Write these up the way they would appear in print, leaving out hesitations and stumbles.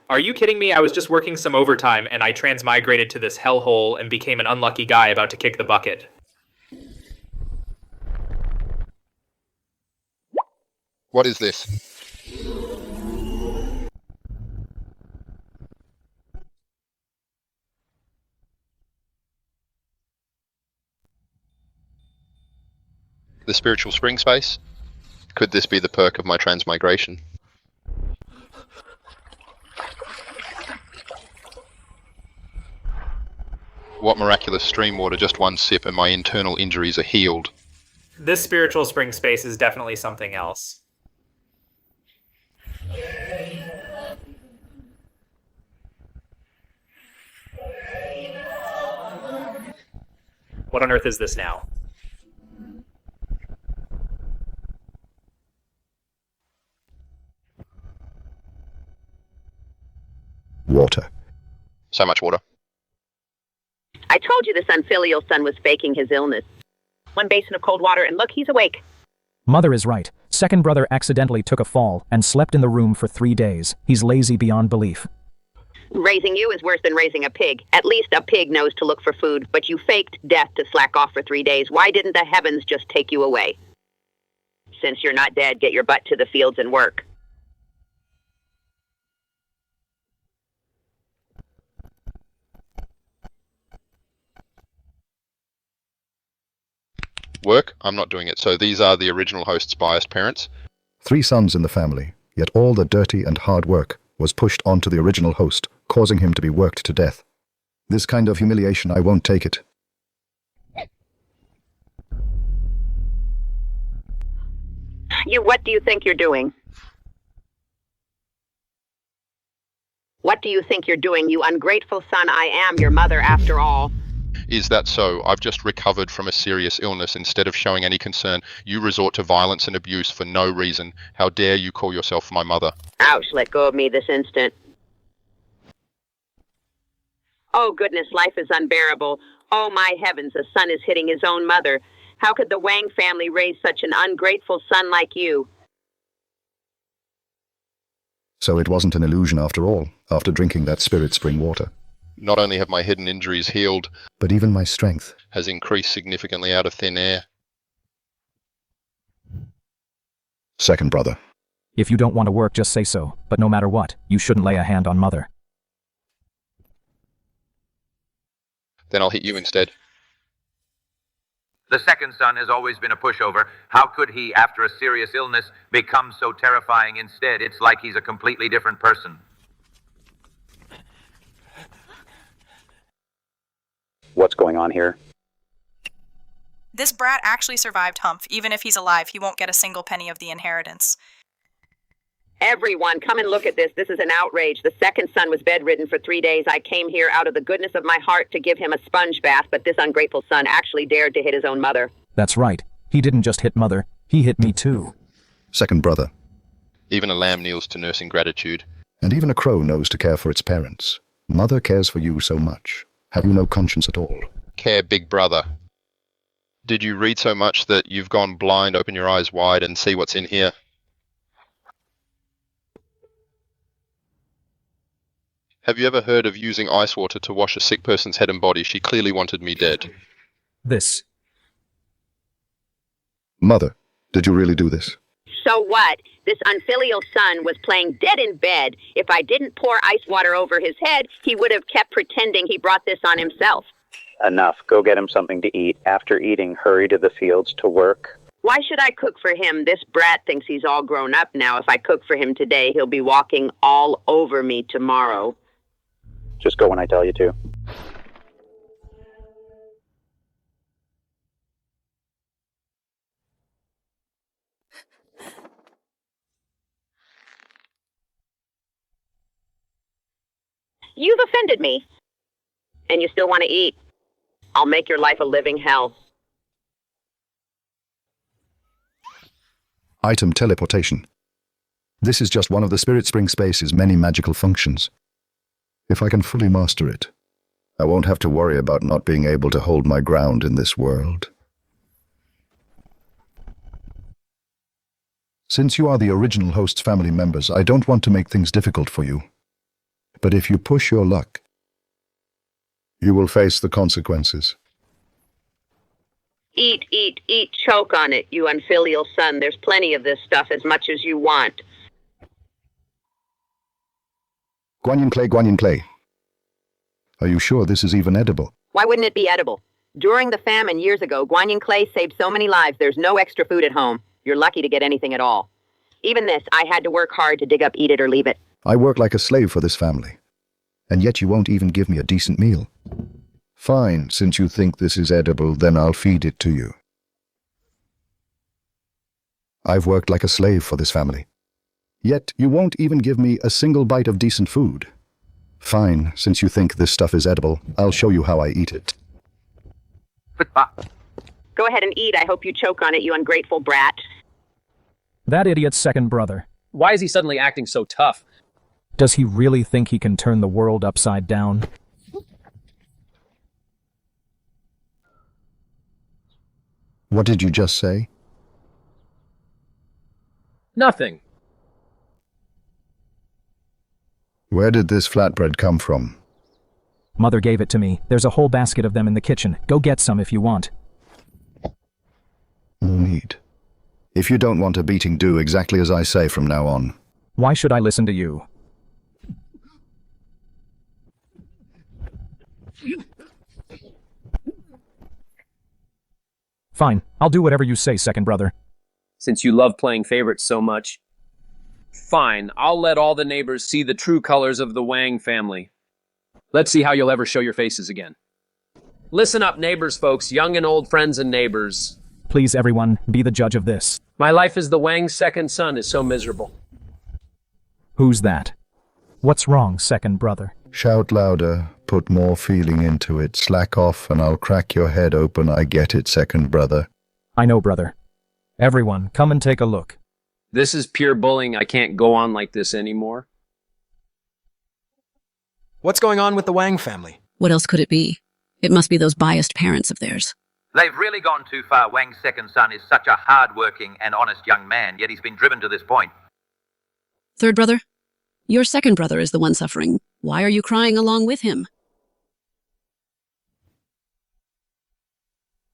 Are you kidding me? I was just working some overtime and I transmigrated to this hellhole and became an unlucky guy about to kick the bucket. What is this? The spiritual spring space? Could this be the perk of my transmigration? What miraculous stream water, just one sip and my internal injuries are healed. This spiritual spring space is definitely something else. What on earth is this now? Water. So much water. I told you this unfilial son was faking his illness. One basin of cold water and look, he's awake. Mother is right. Second brother accidentally took a fall and slept in the room for 3 days. He's lazy beyond belief. Raising you is worse than raising a pig. At least a pig knows to look for food, but you faked death to slack off for 3 days. Why didn't the heavens just take you away? Since you're not dead, get your butt to the fields and work. Work? I'm not doing it. So these are the original host's biased parents. 3 sons in the family, yet all the dirty and hard work was pushed onto the original host, causing him to be worked to death. This kind of humiliation, I won't take it. What do you think you're doing? What do you think you're doing, you ungrateful son? I am your mother after all. Is that so? I've just recovered from a serious illness. Instead of showing any concern, you resort to violence and abuse for no reason. How dare you call yourself my mother? Ouch, let go of me this instant. Oh goodness, life is unbearable. Oh my heavens, a son is hitting his own mother. How could the Wang family raise such an ungrateful son like you? So it wasn't an illusion after all, after drinking that spirit spring water. Not only have my hidden injuries healed, but even my strength has increased significantly out of thin air. Second brother. If you don't want to work, just say so. But no matter what, you shouldn't lay a hand on Mother. Then I'll hit you instead. The second son has always been a pushover. How could he, after a serious illness, become so terrifying instead? It's like he's a completely different person. What's going on here? This brat actually survived Humph. Even if he's alive, he won't get a single penny of the inheritance. Everyone, come and look at this. This is an outrage. The second son was bedridden for 3 days. I came here out of the goodness of my heart to give him a sponge bath, but this ungrateful son actually dared to hit his own mother. That's right. He didn't just hit Mother, he hit me too. Second brother. Even a lamb kneels to nursing gratitude. And even a crow knows to care for its parents. Mother cares for you so much. Have you no conscience at all? Care, big brother. Did you read so much that you've gone blind? Open your eyes wide and see what's in here. Have you ever heard of using ice water to wash a sick person's head and body? She clearly wanted me dead. This. Mother, did you really do this? So what? This unfilial son was playing dead in bed. If I didn't pour ice water over his head, he would have kept pretending he brought this on himself. Enough. Go get him something to eat. After eating, hurry to the fields to work. Why should I cook for him? This brat thinks he's all grown up now. If I cook for him today, he'll be walking all over me tomorrow. Just go when I tell you to. You've offended me. And you still want to eat. I'll make your life a living hell. Item teleportation. This is just one of the Spirit Spring Space's many magical functions. If I can fully master it, I won't have to worry about not being able to hold my ground in this world. Since you are the original host's family members, I don't want to make things difficult for you. But if you push your luck, you will face the consequences. Eat, eat, eat, choke on it, you unfilial son. There's plenty of this stuff, as much as you want. Guanyin clay, Guanyin clay. Are you sure this is even edible? Why wouldn't it be edible? During the famine years ago, guanyin clay saved so many lives there's no extra food at home. You're lucky to get anything at all. Even this, I had to work hard to dig up, eat it, or leave it. I work like a slave for this family, and yet you won't even give me a decent meal. Fine, since you think this is edible, then I'll feed it to you. I've worked like a slave for this family, yet you won't even give me a single bite of decent food. Fine, since you think this stuff is edible, I'll show you how I eat it. Go ahead and eat. I hope you choke on it, you ungrateful brat. That idiot's second brother. Why is he suddenly acting so tough? Does he really think he can turn the world upside down? What did you just say? Nothing. Where did this flatbread come from? Mother gave it to me. There's a whole basket of them in the kitchen. Go get some if you want. No need. If you don't want a beating, do exactly as I say from now on. Why should I listen to you? Fine, I'll do whatever you say, second brother. Since you love playing favorites so much. Fine, I'll let all the neighbors see the true colors of the Wang family. Let's see how you'll ever show your faces again. Listen up, neighbors, folks, young and old friends and neighbors. Please, everyone, be the judge of this. My life as the Wang's second son is so miserable. Who's that? What's wrong, second brother? Shout louder, put more feeling into it, slack off, and I'll crack your head open. I get it, second brother. I know, brother. Everyone, come and take a look. This is pure bullying. I can't go on like this anymore. What's going on with the Wang family? What else could it be? It must be those biased parents of theirs. They've really gone too far. Wang's second son is such a hard-working and honest young man, yet he's been driven to this point. Third brother? Your second brother is the one suffering. Why are you crying along with him?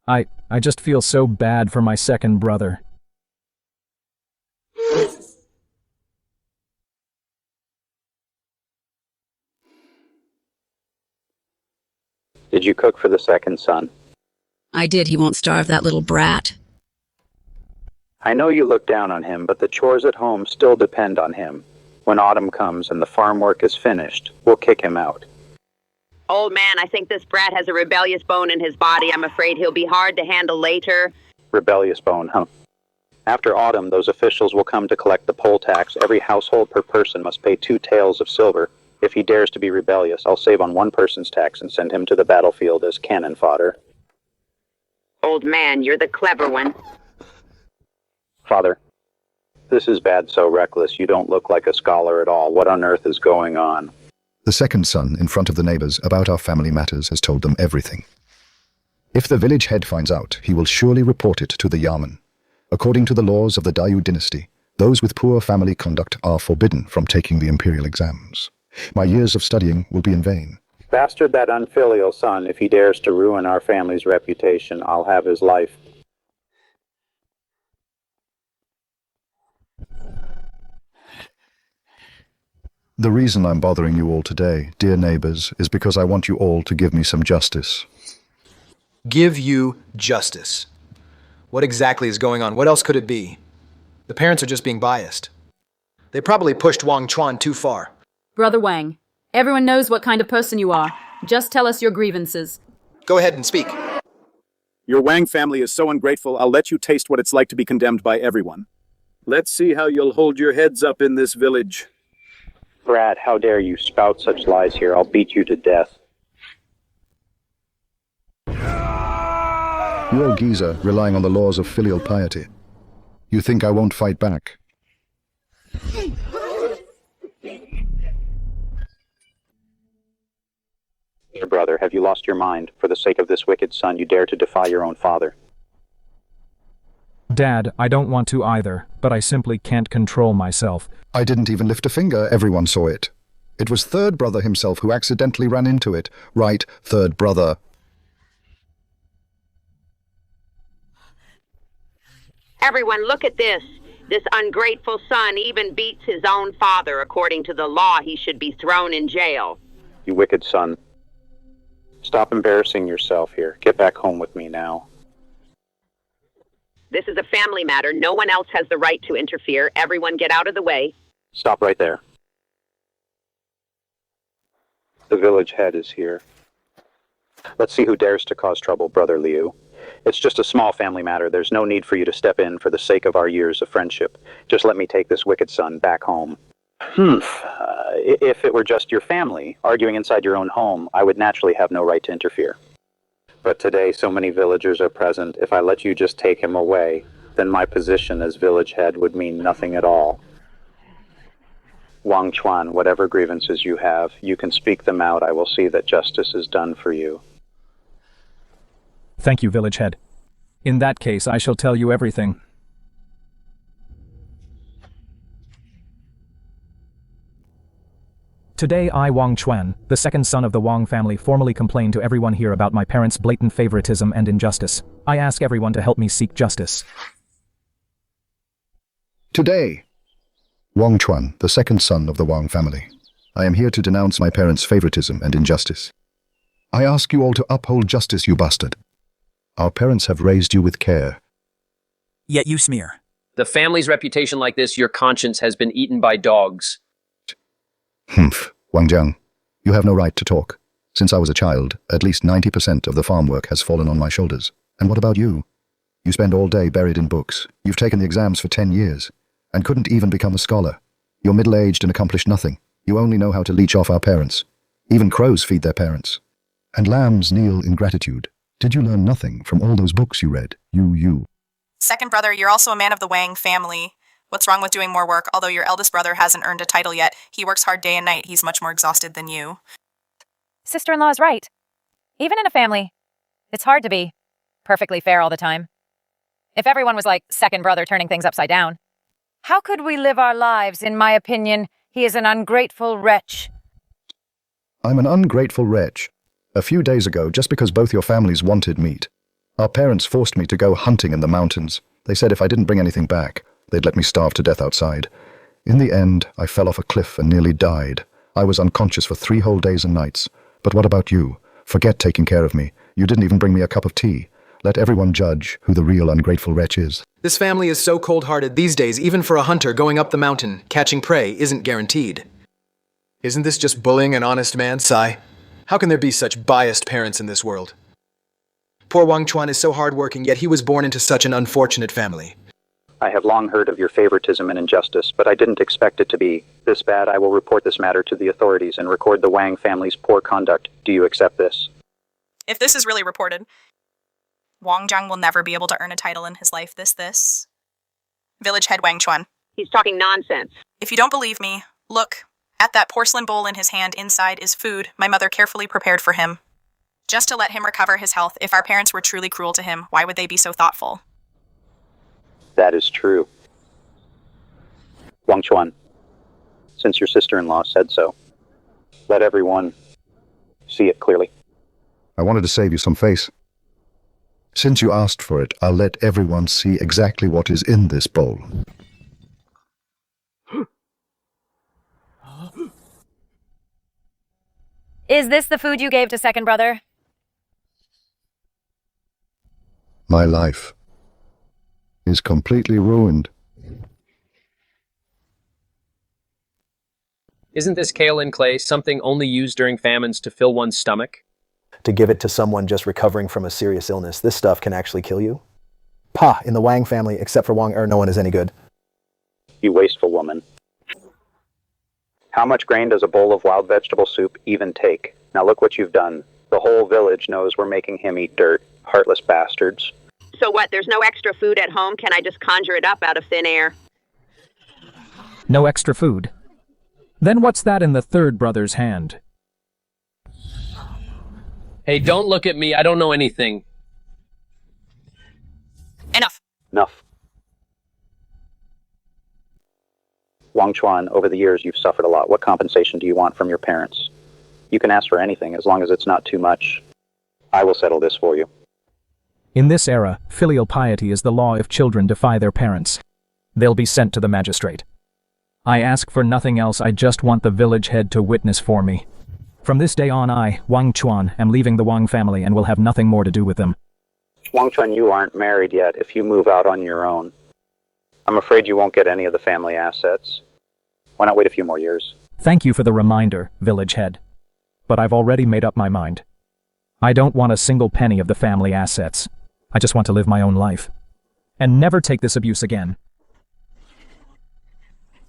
I just feel so bad for my second brother. Did you cook for the second son? I did. He won't starve, that little brat. I know you look down on him, but the chores at home still depend on him. When autumn comes and the farm work is finished, we'll kick him out. Old man, I think this brat has a rebellious bone in his body. I'm afraid he'll be hard to handle later. Rebellious bone, huh? After autumn, those officials will come to collect the poll tax. Every household per person must pay 2 taels of silver. If he dares to be rebellious, I'll save on one person's tax and send him to the battlefield as cannon fodder. Old man, you're the clever one. Father, this is bad, so reckless. You don't look like a scholar at all. What on earth is going on? The second son, in front of the neighbors, about our family matters, has told them everything. If the village head finds out, he will surely report it to the Yamen. According to the laws of the Dayu dynasty, those with poor family conduct are forbidden from taking the imperial exams. My years of studying will be in vain. Bastard that unfilial son. If he dares to ruin our family's reputation, I'll have his life. The reason I'm bothering you all today, dear neighbors, is because I want you all to give me some justice. Give you justice. What exactly is going on? What else could it be? The parents are just being biased. They probably pushed Wang Chuan too far. Brother Wang, everyone knows what kind of person you are. Just tell us your grievances. Go ahead and speak. Your Wang family is so ungrateful, I'll let you taste what it's like to be condemned by everyone. Let's see how you'll hold your heads up in this village. Brad, how dare you spout such lies here? I'll beat you to death. You old geezer, relying on the laws of filial piety. You think I won't fight back? Dear brother, have you lost your mind? For the sake of this wicked son, you dare to defy your own father. Dad, I don't want to either, but I simply can't control myself. I didn't even lift a finger. Everyone saw it. It was third brother himself who accidentally ran into it. Right, third brother. Everyone, look at this. This ungrateful son even beats his own father. According to the law, he should be thrown in jail. You wicked son. Stop embarrassing yourself here. Get back home with me now. This is a family matter. No one else has the right to interfere. Everyone get out of the way. Stop right there. The village head is here. Let's see who dares to cause trouble, Brother Liu. It's just a small family matter. There's no need for you to step in for the sake of our years of friendship. Just let me take this wicked son back home. If it were just your family, arguing inside your own home, I would naturally have no right to interfere. But today, so many villagers are present. If I let you just take him away, then my position as village head would mean nothing at all. Wang Chuan, whatever grievances you have, you can speak them out. I will see that justice is done for you. Thank you, village head. In that case, I shall tell you everything. Today I, Wang Chuan, the second son of the Wang family, formally complain to everyone here about my parents' blatant favoritism and injustice. I ask everyone to help me seek justice. Today, Wang Chuan, the second son of the Wang family, I am here to denounce my parents' favoritism and injustice. I ask you all to uphold justice, you bastard. Our parents have raised you with care. Yet you smear. The family's reputation like this, your conscience has been eaten by dogs. Wang Jiang, you have no right to talk. Since I was a child, at least 90% of the farm work has fallen on my shoulders. And what about you? You spend all day buried in books. You've taken the exams for 10 years, and couldn't even become a scholar. You're middle-aged and accomplished nothing. You only know how to leech off our parents. Even crows feed their parents. And lambs kneel in gratitude. Did you learn nothing from all those books you read? You. Second brother, you're also a man of the Wang family. What's wrong with doing more work? Although your eldest brother hasn't earned a title yet, he works hard day and night. He's much more exhausted than you. Sister-in-law is right. Even in a family, it's hard to be perfectly fair all the time. If everyone was like second brother turning things upside down, how could we live our lives? In my opinion, he is an ungrateful wretch. I'm an ungrateful wretch. A few days ago, just because both your families wanted meat, our parents forced me to go hunting in the mountains. They said if I didn't bring anything back, they'd let me starve to death outside. In the end, I fell off a cliff and nearly died. I was unconscious for 3 whole days and nights. But what about you? Forget taking care of me. You didn't even bring me a cup of tea. Let everyone judge who the real ungrateful wretch is. This family is so cold-hearted these days, even for a hunter going up the mountain, catching prey isn't guaranteed. Isn't this just bullying an honest man, Sai? How can there be such biased parents in this world? Poor Wang Chuan is so hardworking, yet he was born into such an unfortunate family. I have long heard of your favoritism and injustice, but I didn't expect it to be this bad. I will report this matter to the authorities and record the Wang family's poor conduct. Do you accept this? If this is really reported, Wang Jiang will never be able to earn a title in his life. This. Village head Wang Chuan. He's talking nonsense. If you don't believe me, look. At that porcelain bowl in his hand, inside is food my mother carefully prepared for him. Just to let him recover his health. If our parents were truly cruel to him, why would they be so thoughtful? That is true. Wang Chuan, since your sister-in-law said so, let everyone see it clearly. I wanted to save you some face. Since you asked for it, I'll let everyone see exactly what is in this bowl. Is this the food you gave to second brother? My life is completely ruined. Isn't this kaolin clay something only used during famines to fill one's stomach? To give it to someone just recovering from a serious illness. This stuff can actually kill you. Pa, in the Wang family, except for Wang no one is any good. You wasteful woman. How much grain does a bowl of wild vegetable soup even take? Now look what you've done. The whole village knows we're making him eat dirt. Heartless bastards. So what, there's no extra food at home? Can I just conjure it up out of thin air? No extra food? Then what's that in the third brother's hand? Hey, don't look at me. I don't know anything. Enough. Enough. Wang Chuan, over the years you've suffered a lot. What compensation do you want from your parents? You can ask for anything, as long as it's not too much. I will settle this for you. In this era, filial piety is the law if children defy their parents. They'll be sent to the magistrate. I ask for nothing else, I just want the village head to witness for me. From this day on I, Wang Chuan, am leaving the Wang family and will have nothing more to do with them. Wang Chuan, you aren't married yet if you move out on your own. I'm afraid you won't get any of the family assets. Why not wait a few more years? Thank you for the reminder, village head. But I've already made up my mind. I don't want a single penny of the family assets. I just want to live my own life. And never take this abuse again.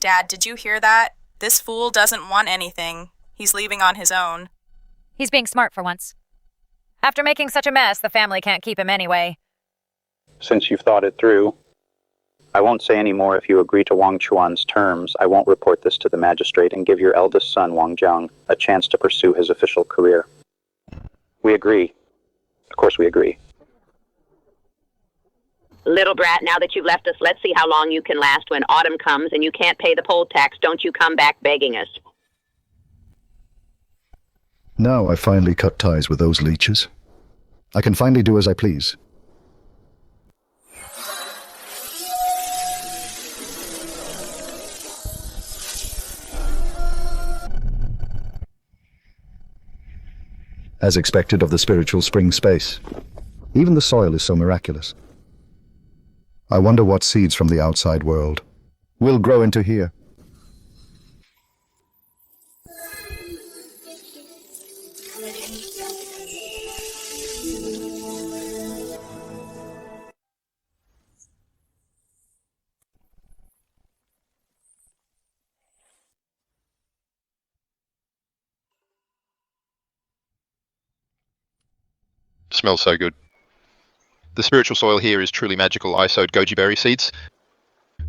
Dad, did you hear that? This fool doesn't want anything. He's leaving on his own. He's being smart for once. After making such a mess, the family can't keep him anyway. Since you've thought it through, I won't say any more. If you agree to Wang Chuan's terms, I won't report this to the magistrate and give your eldest son, Wang Jiang, a chance to pursue his official career. We agree. Of course we agree. Little brat, now that you've left us, let's see how long you can last. When autumn comes and you can't pay the poll tax, don't you come back begging us. Now I've finally cut ties with those leeches. I can finally do as I please. As expected of the spiritual spring space, even the soil is so miraculous. I wonder what seeds from the outside world will grow into here. Smells so good. The spiritual soil here is truly magical. I sowed goji berry seeds,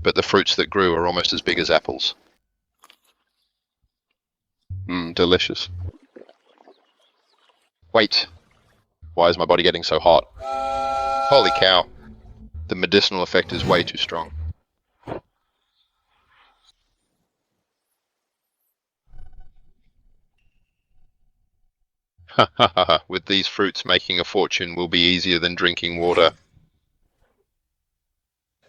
but the fruits that grew are almost as big as apples. Delicious. Wait, why is my body getting so hot? Holy cow. The medicinal effect is way too strong. Ha ha ha ha. With these fruits, making a fortune will be easier than drinking water.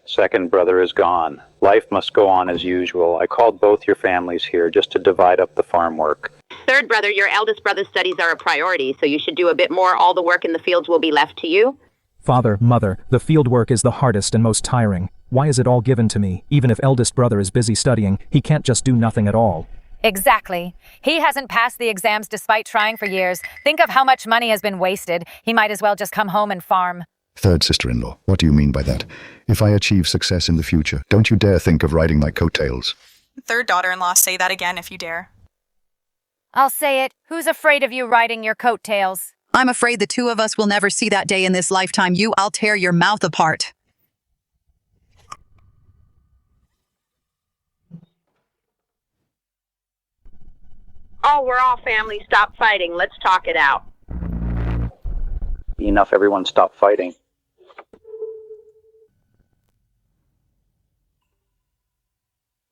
Second brother is gone. Life must go on as usual. I called both your families here just to divide up the farm work. Third brother, your eldest brother's studies are a priority, so you should do a bit more. All the work in the fields will be left to you. Father, mother, the field work is the hardest and most tiring. Why is it all given to me? Even if eldest brother is busy studying, he can't just do nothing at all. Exactly. He hasn't passed the exams despite trying for years. Think of how much money has been wasted. He might as well just come home and farm. Third sister-in-law, what do you mean by that? If I achieve success in the future, don't you dare think of riding my coattails. Third daughter-in-law, say that again if you dare. I'll say it. Who's afraid of you riding your coattails? I'm afraid the two of us will never see that day in this lifetime. I'll tear your mouth apart. Oh, we're all family. Stop fighting. Let's talk it out. Enough, everyone stop fighting.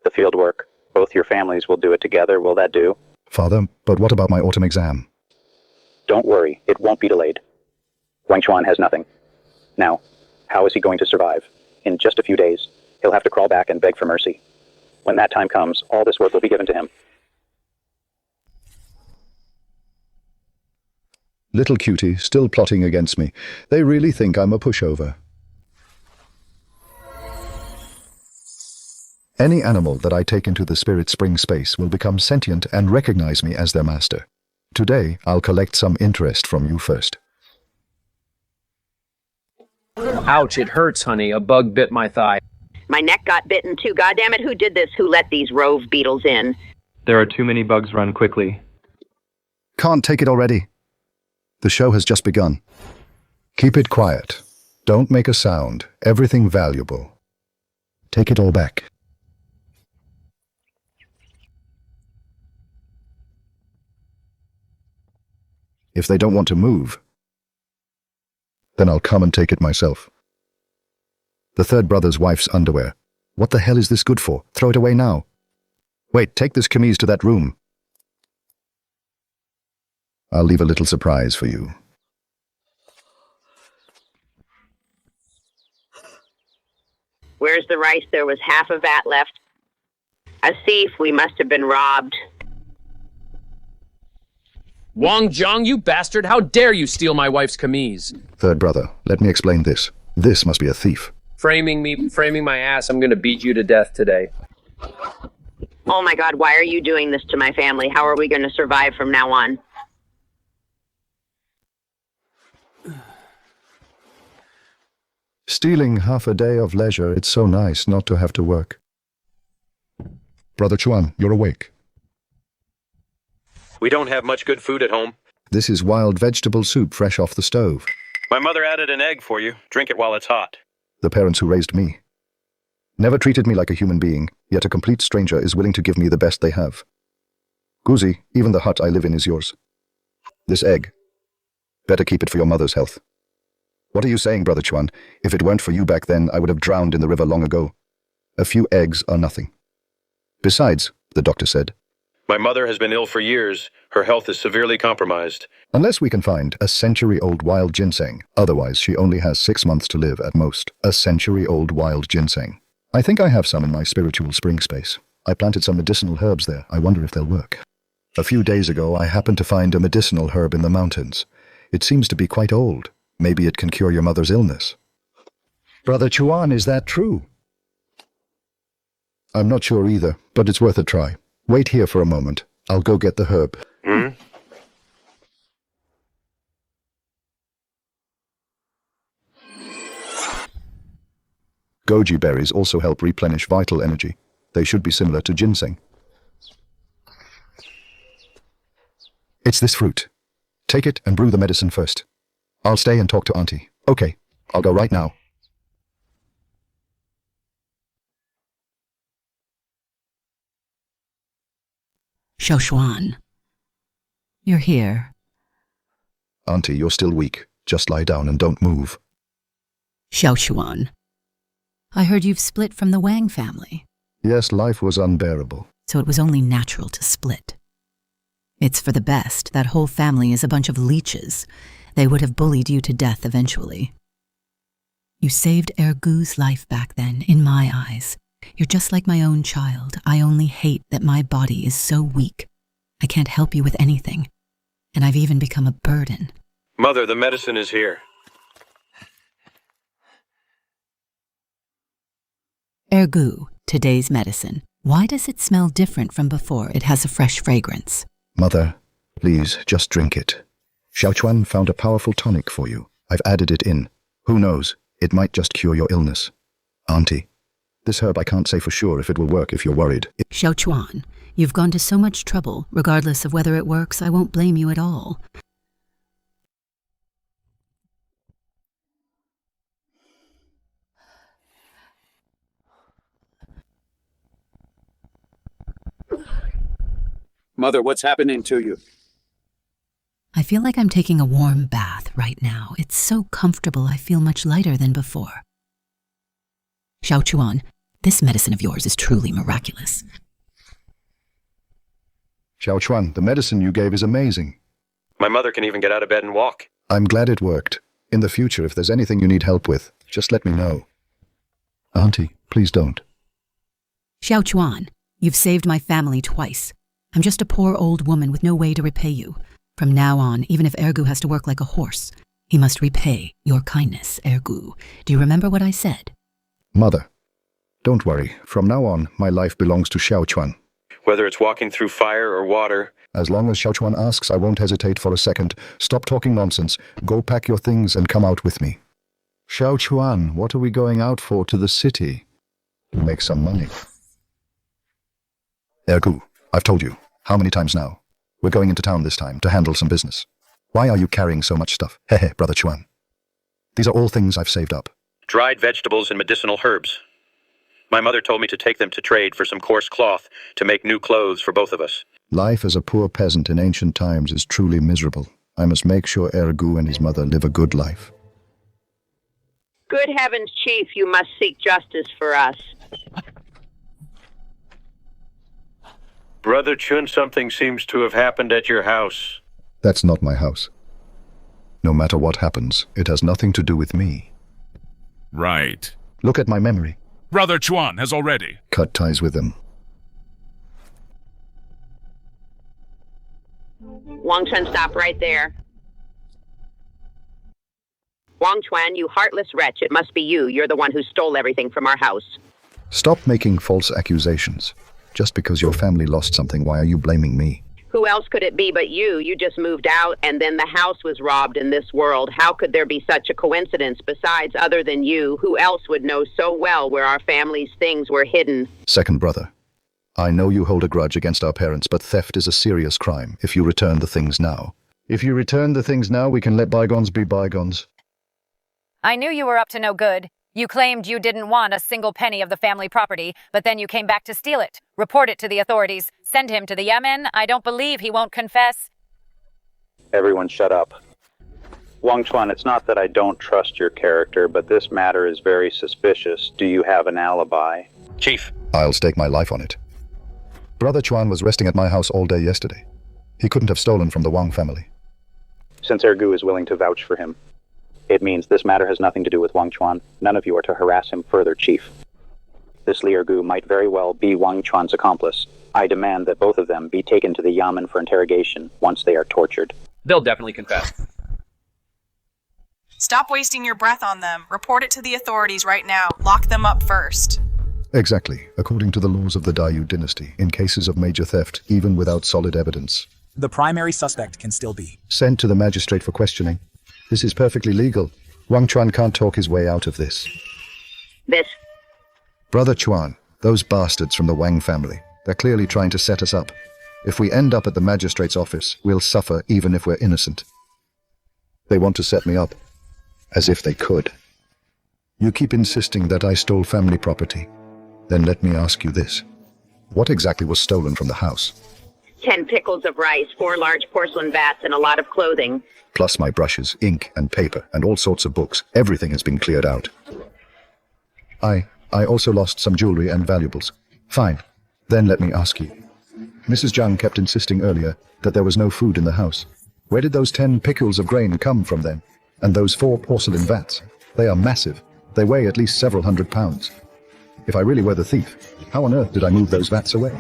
The field work. Both your families will do it together. Will that do? Father, but what about my autumn exam? Don't worry. It won't be delayed. Wang Chuan has nothing. Now, how is he going to survive? In just a few days, he'll have to crawl back and beg for mercy. When that time comes, all this work will be given to him. Little cutie, still plotting against me. They really think I'm a pushover. Any animal that I take into the spirit spring space will become sentient and recognize me as their master. Today, I'll collect some interest from you first. Ouch, it hurts, honey. A bug bit my thigh. My neck got bitten too. Goddammit, who did this? Who let these rove beetles in? There are too many bugs run quickly. Can't take it already. The show has just begun. Keep it quiet. Don't make a sound. Everything valuable. Take it all back. If they don't want to move, then I'll come and take it myself. The third brother's wife's underwear. What the hell is this good for? Throw it away now. Wait, take this camise to that room. I'll leave a little surprise for you. Where's the rice? There was half of that left. A thief. We must have been robbed. Wang Zhang, you bastard! How dare you steal my wife's camise? Third brother, let me explain this. This must be a thief. Framing my ass. I'm gonna beat you to death today. Oh my God, why are you doing this to my family? How are we going to survive from now on? Stealing half a day of leisure, it's so nice not to have to work. Brother Chuan, you're awake. We don't have much good food at home. This is wild vegetable soup fresh off the stove. My mother added an egg for you. Drink it while it's hot. The parents who raised me never treated me like a human being, yet a complete stranger is willing to give me the best they have. Guzi, even the hut I live in is yours. This egg. Better keep it for your mother's health. What are you saying, Brother Chuan? If it weren't for you back then, I would have drowned in the river long ago. A few eggs are nothing. Besides, the doctor said, My mother has been ill for years. Her health is severely compromised. unless we can find a century-old wild ginseng, otherwise she only has 6 months to live at most. A century-old wild ginseng. I think I have some in my spiritual spring space. I planted some medicinal herbs there. I wonder if they'll work. A few days ago, I happened to find a medicinal herb in the mountains. It seems to be quite old. Maybe it can cure your mother's illness. Brother Chuan, is that true? I'm not sure either, but it's worth a try. Wait here for a moment. I'll go get the herb. Goji berries also help replenish vital energy. They should be similar to ginseng. It's this fruit. Take it and brew the medicine first. I'll stay and talk to Auntie. Okay, I'll go right now. Xiaoshuan, you're here. Auntie, you're still weak. Just lie down and don't move. Xiaoshuan, I heard you've split from the Wang family. Yes, life was unbearable. So it was only natural to split. It's for the best. That whole family is a bunch of leeches. They would have bullied you to death eventually. You saved Ergu's life back then, in my eyes. You're just like my own child. I only hate that my body is so weak. I can't help you with anything. And I've even become a burden. Mother, the medicine is here. Ergu, today's medicine. Why does it smell different from before? It has a fresh fragrance. Mother, please, just drink it. Xiao Chuan found a powerful tonic for you. I've added it in. Who knows? It might just cure your illness. Auntie, this herb I can't say for sure if it will work if you're worried. Xiao Chuan, you've gone to so much trouble. Regardless of whether it works, I won't blame you at all. Mother, what's happening to you? I feel like I'm taking a warm bath right now. It's so comfortable, I feel much lighter than before. Xiao Chuan, this medicine of yours is truly miraculous. Xiao Chuan, the medicine you gave is amazing. My mother can even get out of bed and walk. I'm glad it worked. In the future, if there's anything you need help with, just let me know. Auntie, please don't. Xiao Chuan, you've saved my family twice. I'm just a poor old woman with no way to repay you. From now on, even if Ergu has to work like a horse, he must repay your kindness, Ergu. Do you remember what I said? Mother, don't worry. From now on, my life belongs to Xiao Chuan. Whether it's walking through fire or water. As long as Xiao Chuan asks, I won't hesitate for a second. Stop talking nonsense. Go pack your things and come out with me. Xiao Chuan, what are we going out for to the city? To make some money. Ergu, I've told you. How many times now? We're going into town this time to handle some business. Why are you carrying so much stuff? Hehe, Brother Chuan. These are all things I've saved up. Dried vegetables and medicinal herbs. My mother told me to take them to trade for some coarse cloth to make new clothes for both of us. Life as a poor peasant in ancient times is truly miserable. I must make sure Ergu and his mother live a good life. Good heavens, Chief, you must seek justice for us. Brother Chun, something seems to have happened at your house. That's not my house. No matter what happens, it has nothing to do with me. Right. Look at my memory. Brother Chuan has already cut ties with them. Wang Chuan, stop right there. Wang Chuan, you heartless wretch, it must be you. You're the one who stole everything from our house. Stop making false accusations. Just because your family lost something, why are you blaming me? Who else could it be but you? You just moved out, and then the house was robbed in this world. How could there be such a coincidence? Besides, other than you, who else would know so well where our family's things were hidden? Second brother, I know you hold a grudge against our parents, but theft is a serious crime if you return the things now. If you return the things now, we can let bygones be bygones. I knew you were up to no good. You claimed you didn't want a single penny of the family property, but then you came back to steal it. Report it to the authorities. Send him to the Yemen. I don't believe he won't confess. Everyone shut up. Wang Chuan, it's not that I don't trust your character, but this matter is very suspicious. Do you have an alibi? Chief. I'll stake my life on it. Brother Chuan was resting at my house all day yesterday. He couldn't have stolen from the Wang family. Since Ergu is willing to vouch for him, it means this matter has nothing to do with Wang Chuan. None of you are to harass him further, Chief. This Li Ergu might very well be Wang Chuan's accomplice. I demand that both of them be taken to the Yamen for interrogation once they are tortured. They'll definitely confess. Stop wasting your breath on them. Report it to the authorities right now. Lock them up first. Exactly, according to the laws of the Dayu dynasty, in cases of major theft, even without solid evidence, the primary suspect can still be sent to the magistrate for questioning. This is perfectly legal. Wang Chuan can't talk his way out of this. Brother Chuan, those bastards from the Wang family, they're clearly trying to set us up. If we end up at the magistrate's office, we'll suffer even if we're innocent. They want to set me up, as if they could. You keep insisting that I stole family property. Then let me ask you this. What exactly was stolen from the house? 10 pickles of rice, 4 large porcelain vats, and a lot of clothing. Plus my brushes, ink and paper, and all sorts of books. Everything has been cleared out. I also lost some jewelry and valuables. Fine. Then let me ask you. Mrs. Zhang kept insisting earlier that there was no food in the house. Where did those 10 pickles of grain come from then? And those 4 porcelain vats? They are massive. They weigh at least several hundred pounds. If I really were the thief, how on earth did I move those vats away?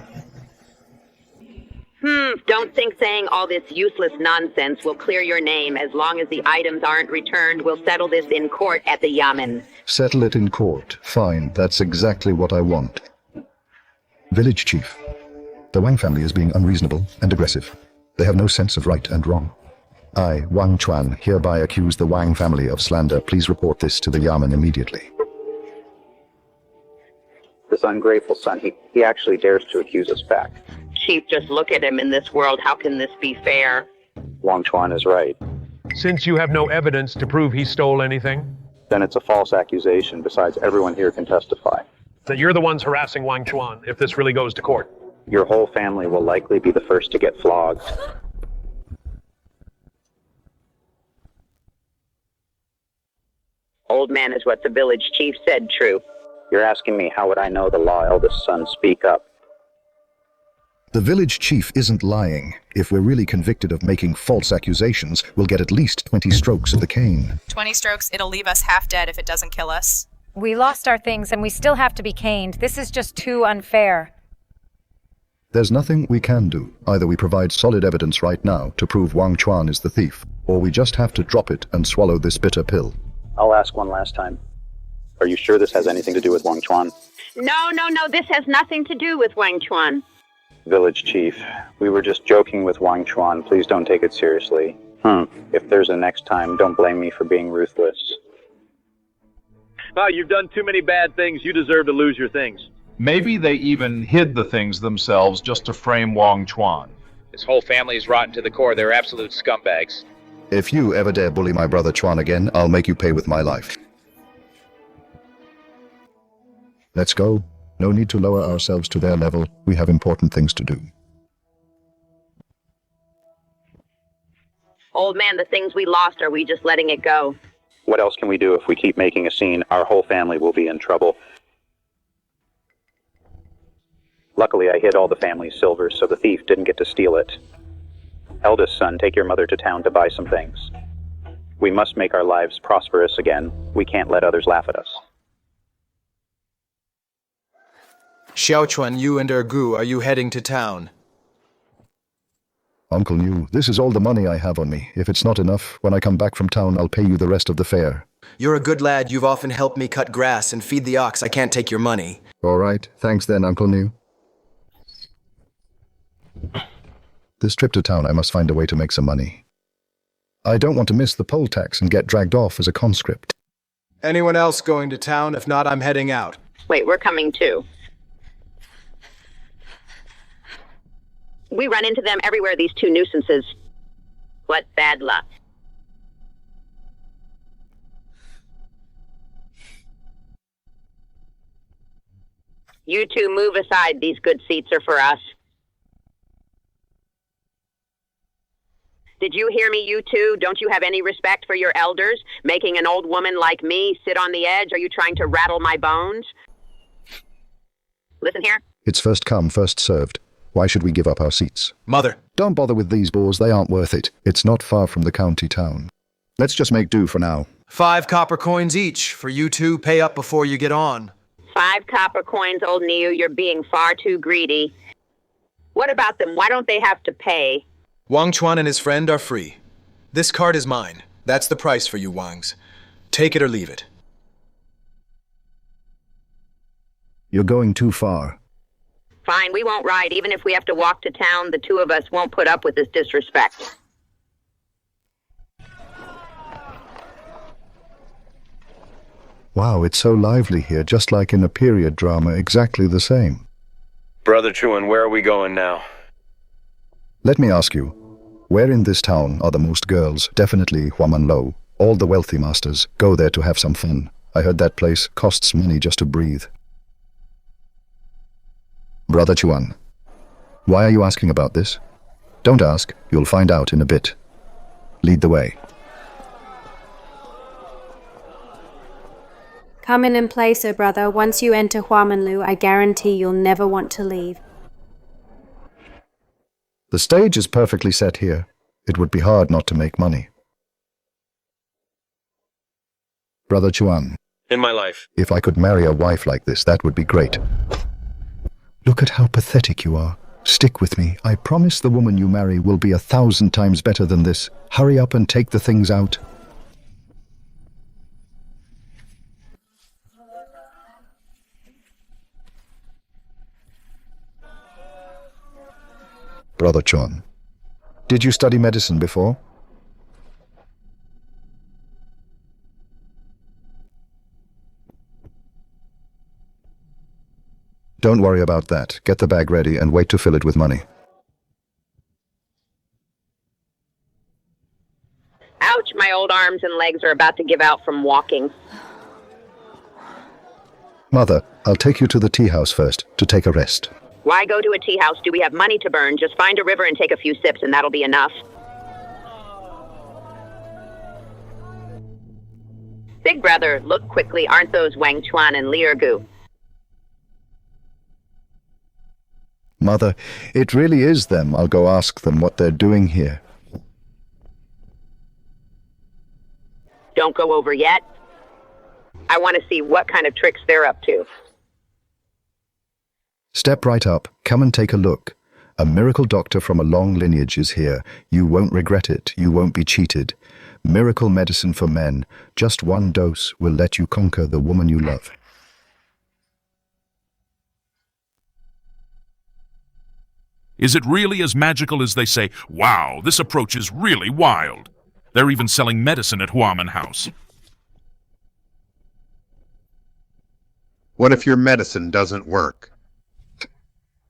Don't think saying all this useless nonsense will clear your name. As long as the items aren't returned, we'll settle this in court at the Yamen. Settle it in court. Fine, that's exactly what I want. Village chief. The Wang family is being unreasonable and aggressive. They have no sense of right and wrong. I, Wang Chuan, hereby accuse the Wang family of slander. Please report this to the Yamen immediately. This ungrateful son, he actually dares to accuse us back. Chief, just look at him in this world. How can this be fair? Wang Chuan is right. Since you have no evidence to prove he stole anything, then it's a false accusation. Besides, everyone here can testify that you're the ones harassing Wang Chuan if this really goes to court. Your whole family will likely be the first to get flogged. Old man, is what the village chief said true? You're asking me how would I know the law eldest son? Speak up. The village chief isn't lying. If we're really convicted of making false accusations, we'll get at least 20 strokes of the cane. 20 strokes, it'll leave us half dead if it doesn't kill us. We lost our things and we still have to be caned. This is just too unfair. There's nothing we can do. Either we provide solid evidence right now to prove Wang Chuan is the thief, or we just have to drop it and swallow this bitter pill. I'll ask one last time. Are you sure this has anything to do with Wang Chuan? No, this has nothing to do with Wang Chuan. Village chief, we were just joking with Wang Chuan. Please don't take it seriously. If there's a next time, don't blame me for being ruthless. Oh, you've done too many bad things. You deserve to lose your things. Maybe they even hid the things themselves just to frame Wang Chuan. This whole family is rotten to the core. They're absolute scumbags. If you ever dare bully my brother Chuan again, I'll make you pay with my life. Let's go. No need to lower ourselves to their level. We have important things to do. Old man, the things we lost, are we just letting it go? What else can we do? If we keep making a scene, our whole family will be in trouble. Luckily, I hid all the family's silver so the thief didn't get to steal it. Eldest son, take your mother to town to buy some things. We must make our lives prosperous again. We can't let others laugh at us. Xiaochuan, you and Ergu, are you heading to town? Uncle New, this is all the money I have on me. If it's not enough, when I come back from town, I'll pay you the rest of the fare. You're a good lad. You've often helped me cut grass and feed the ox. I can't take your money. All right. Thanks then, Uncle New. This trip to town, I must find a way to make some money. I don't want to miss the poll tax and get dragged off as a conscript. Anyone else going to town? If not, I'm heading out. Wait, we're coming too. We run into them everywhere, these two nuisances. What bad luck. You two move aside. These good seats are for us. Did you hear me, you two? Don't you have any respect for your elders? Making an old woman like me sit on the edge? Are you trying to rattle my bones? Listen here. It's first come, first served. Why should we give up our seats? Mother. Don't bother with these bores. They aren't worth it. It's not far from the county town. Let's just make do for now. 5 copper coins each. For you two, pay up before you get on. 5 copper coins, old Neo. You're being far too greedy. What about them? Why don't they have to pay? Wang Chuan and his friend are free. This card is mine. That's the price for you, Wangs. Take it or leave it. You're going too far. Fine, we won't ride. Even if we have to walk to town, the two of us won't put up with this disrespect. Wow, it's so lively here, just like in a period drama, exactly the same. Brother Chuan, where are we going now? Let me ask you, where in this town are the most girls? Definitely Huamanlo. All the wealthy masters go there to have some fun. I heard that place costs money just to breathe. Brother Chuan, why are you asking about this? Don't ask, you'll find out in a bit. Lead the way. Come in and play, so brother. Once you enter Huamanlu, I guarantee you'll never want to leave. The stage is perfectly set here. It would be hard not to make money. Brother Chuan. In my life. If I could marry a wife like this, that would be great. Look at how pathetic you are. Stick with me. I promise the woman you marry will be 1,000 times better than this. Hurry up and take the things out. Brother Chuan, did you study medicine before? Don't worry about that. Get the bag ready and wait to fill it with money. Ouch, my old arms and legs are about to give out from walking. Mother, I'll take you to the tea house first to take a rest. Why go to a tea house? Do we have money to burn? Just find a river and take a few sips and that'll be enough. Big brother, look quickly. Aren't those Wang Chuan and Ergu? Mother, it really is them. I'll go ask them what they're doing here. Don't go over yet. I want to see what kind of tricks they're up to. Step right up. Come and take a look. A miracle doctor from a long lineage is here. You won't regret it. You won't be cheated. Miracle medicine for men. Just one dose will let you conquer the woman you love. Is it really as magical as they say? Wow, this approach is really wild. They're even selling medicine at Huaman House. What if your medicine doesn't work?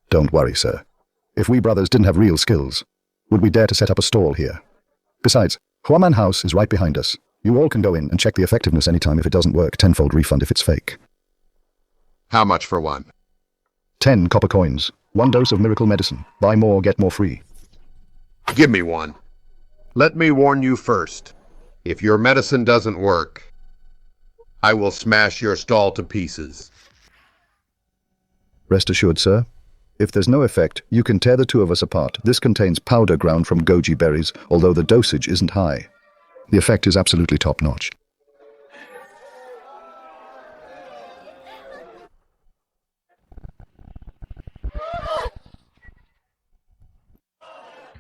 Don't worry, sir. If we brothers didn't have real skills, would we dare to set up a stall here? Besides, Huaman House is right behind us. You all can go in and check the effectiveness anytime if it doesn't work. 10-fold refund if it's fake. How much for one? 10 copper coins. 1 dose of miracle medicine. Buy more, get more free. Give me one. Let me warn you first. If your medicine doesn't work, I will smash your stall to pieces. Rest assured, sir. If there's no effect, you can tear the two of us apart. This contains powder ground from goji berries, although the dosage isn't high. The effect is absolutely top-notch.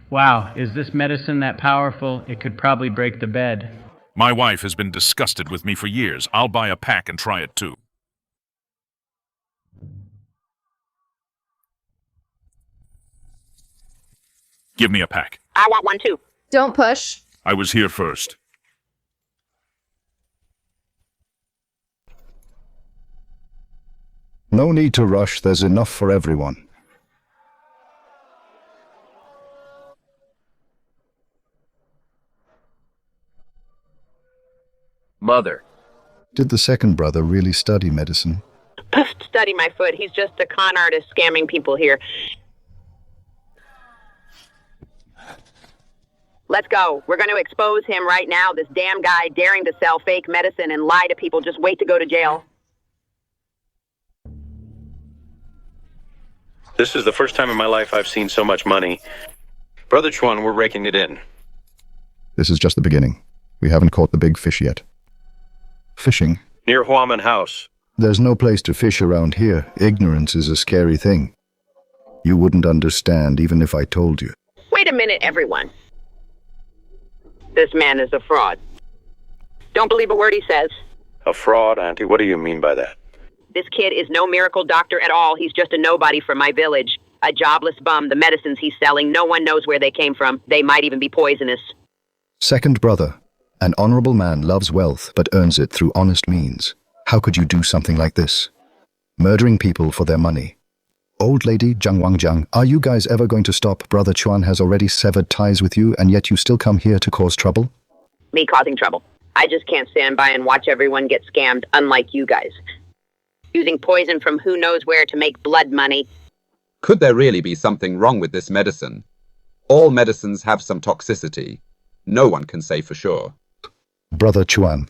Wow, is this medicine that powerful? It could probably break the bed. My wife has been disgusted with me for years. I'll buy a pack and try it too. Give me a pack. I want one too. Don't push. I was here first. No need to rush, there's enough for everyone. Mother. Did the second brother really study medicine? Study my foot. He's just a con artist scamming people here. Let's go. We're going to expose him right now. This damn guy daring to sell fake medicine and lie to people. Just wait to go to jail. This is the first time in my life I've seen so much money. Brother Chuan, we're raking it in. This is just the beginning. We haven't caught the big fish yet. Fishing? Near Huaman House. There's no place to fish around here. Ignorance is a scary thing. You wouldn't understand even if I told you. Wait a minute, everyone. This man is a fraud. Don't believe a word he says. A fraud, Auntie? What do you mean by that? This kid is no miracle doctor at all. He's just a nobody from my village. A jobless bum. The medicines he's selling, no one knows where they came from. They might even be poisonous. Second brother. An honorable man loves wealth but earns it through honest means. How could you do something like this? Murdering people for their money. Old lady Jiang Wangjiang, are you guys ever going to stop? Brother Chuan has already severed ties with you, and yet you still come here to cause trouble? Me causing trouble. I just can't stand by and watch everyone get scammed, unlike you guys. Using poison from who knows where to make blood money. Could there really be something wrong with this medicine? All medicines have some toxicity. No one can say for sure. Brother Chuan,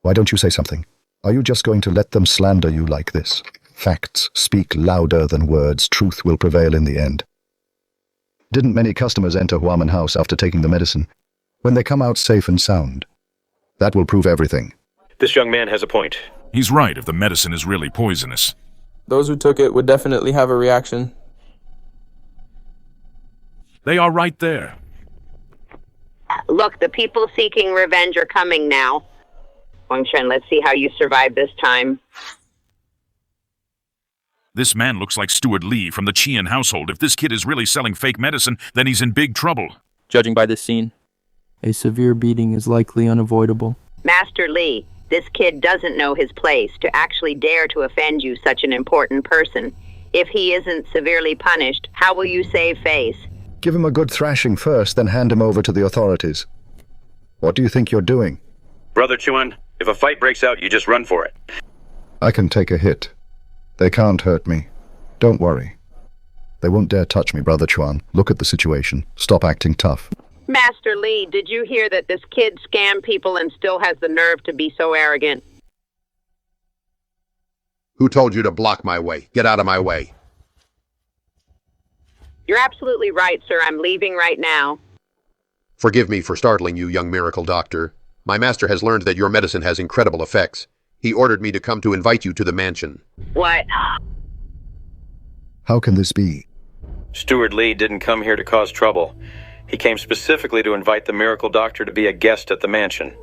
why don't you say something? Are you just going to let them slander you like this? Facts speak louder than words. Truth will prevail in the end. Didn't many customers enter Huaman House after taking the medicine? When they come out safe and sound. That will prove everything. This young man has a point. He's right if the medicine is really poisonous. Those who took it would definitely have a reaction. They are right there. Look, the people seeking revenge are coming now. Wang Chuan, let's see how you survive this time. This man looks like Stuart Lee from the Qian household. If this kid is really selling fake medicine, then he's in big trouble. Judging by this scene, a severe beating is likely unavoidable. Master Lee, this kid doesn't know his place to actually dare to offend you, such an important person. If he isn't severely punished, how will you save face? Give him a good thrashing first, then hand him over to the authorities. What do you think you're doing? Brother Chuan, if a fight breaks out, you just run for it. I can take a hit. They can't hurt me. Don't worry. They won't dare touch me, Brother Chuan. Look at the situation. Stop acting tough. Master Lee, did you hear that this kid scammed people and still has the nerve to be so arrogant? Who told you to block my way? Get out of my way. You're absolutely right, sir. I'm leaving right now. Forgive me for startling you, young miracle doctor. My master has learned that your medicine has incredible effects. He ordered me to come to invite you to the mansion. What? How can this be? Stuart Lee didn't come here to cause trouble. He came specifically to invite the miracle doctor to be a guest at the mansion.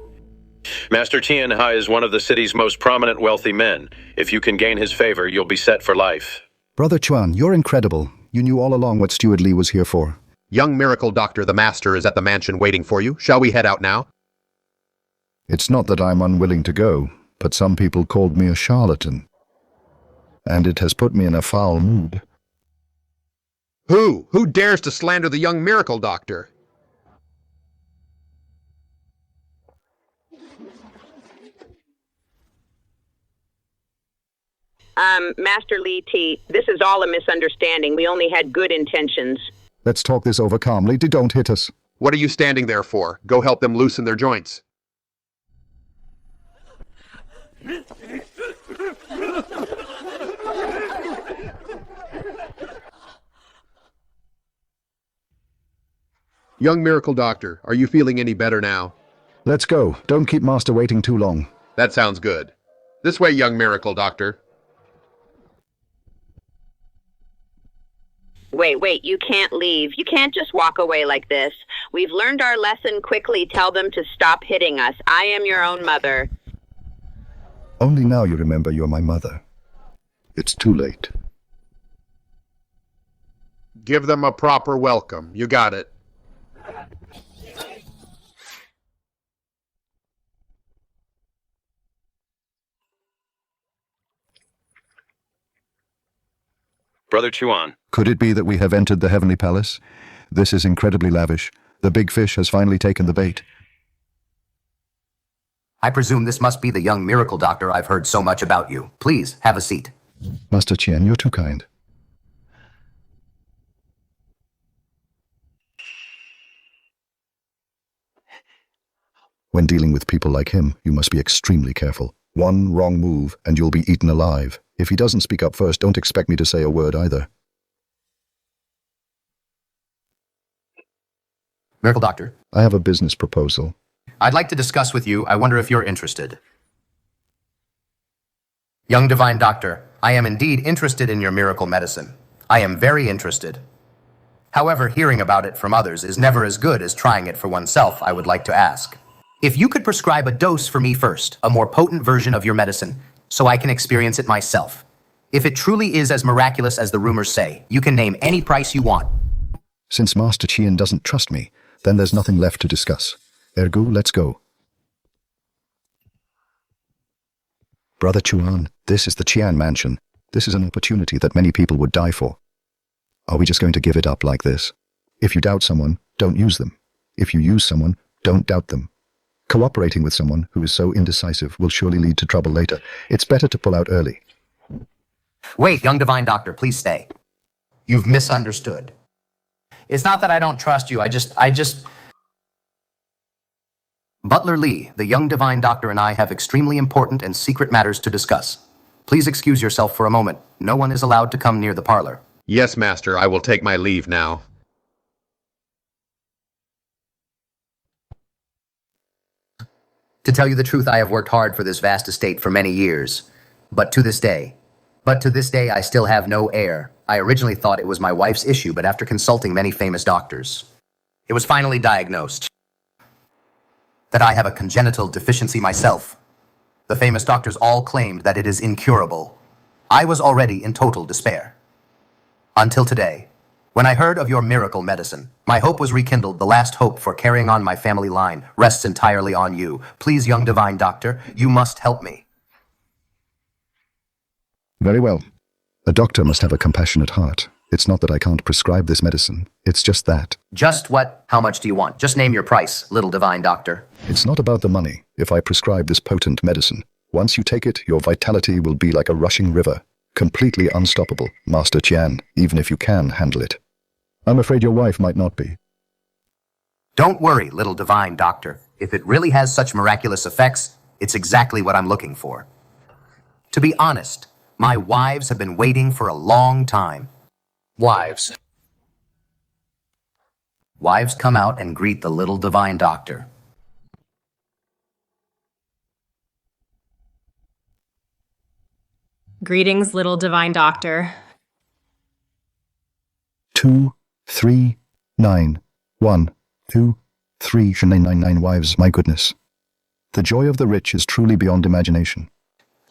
Master Tianhai is one of the city's most prominent wealthy men. If you can gain his favor, you'll be set for life. Brother Chuan, you're incredible. You knew all along what Stuart Lee was here for. Young miracle doctor, the master is at the mansion waiting for you. Shall we head out now? It's not that I'm unwilling to go, but some people called me a charlatan. And it has put me in a foul mood. Who? Who dares to slander the young miracle doctor? Master Lee T, this is all a misunderstanding. We only had good intentions. Let's talk this over calmly. Don't hit us. What are you standing there for? Go help them loosen their joints. Young miracle doctor, are you feeling any better now? Let's go. Don't keep Master waiting too long. That sounds good. This way, young miracle doctor. Wait, you can't leave. You can't just walk away like this. We've learned our lesson quickly. Tell them to stop hitting us. I am your own mother. Only now you remember you're my mother. It's too late. Give them a proper welcome. You got it. Brother Chuan. Could it be that we have entered the Heavenly Palace? This is incredibly lavish. The big fish has finally taken the bait. I presume this must be the young miracle doctor I've heard so much about you. Please, have a seat. Master Qian, you're too kind. When dealing with people like him, you must be extremely careful. One wrong move, and you'll be eaten alive. If he doesn't speak up first, don't expect me to say a word either. Miracle Doctor. I have a business proposal. I'd like to discuss with you. I wonder if you're interested. Young Divine Doctor, I am indeed interested in your miracle medicine. I am very interested. However, hearing about it from others is never as good as trying it for oneself. I would like to ask, if you could prescribe a dose for me first, a more potent version of your medicine, so I can experience it myself. If it truly is as miraculous as the rumors say, you can name any price you want. Since Master Qian doesn't trust me, then there's nothing left to discuss. Ergo, let's go. Brother Chuan, this is the Qian mansion. This is an opportunity that many people would die for. Are we just going to give it up like this? If you doubt someone, don't use them. If you use someone, don't doubt them. Cooperating with someone who is so indecisive will surely lead to trouble later. It's better to pull out early. Wait, Young Divine Doctor, please stay. You've misunderstood. It's not that I don't trust you, I just... Butler Lee, the Young Divine Doctor, and I have extremely important and secret matters to discuss. Please excuse yourself for a moment. No one is allowed to come near the parlor. Yes, Master, I will take my leave now. To tell you the truth, I have worked hard for this vast estate for many years. But to this day, I still have no heir. I originally thought it was my wife's issue, but after consulting many famous doctors, it was finally diagnosed that I have a congenital deficiency myself. The famous doctors all claimed that it is incurable. I was already in total despair. Until today, when I heard of your miracle medicine, my hope was rekindled. The last hope for carrying on my family line rests entirely on you. Please, Young Divine Doctor, you must help me. Very well. A doctor must have a compassionate heart. It's not that I can't prescribe this medicine. It's just that. Just what? How much do you want? Just name your price, little Divine Doctor. It's not about the money. If I prescribe this potent medicine, once you take it, your vitality will be like a rushing river. Completely unstoppable, Master Qian, even if you can handle it. I'm afraid your wife might not be. Don't worry, little Divine Doctor. If it really has such miraculous effects, it's exactly what I'm looking for. To be honest, my wives have been waiting for a long time. Wives. Wives, come out and greet the little Divine Doctor. Greetings, little Divine Doctor. 2, 3, 9, 1, 2, 3, 999 wives, my goodness. The joy of the rich is truly beyond imagination.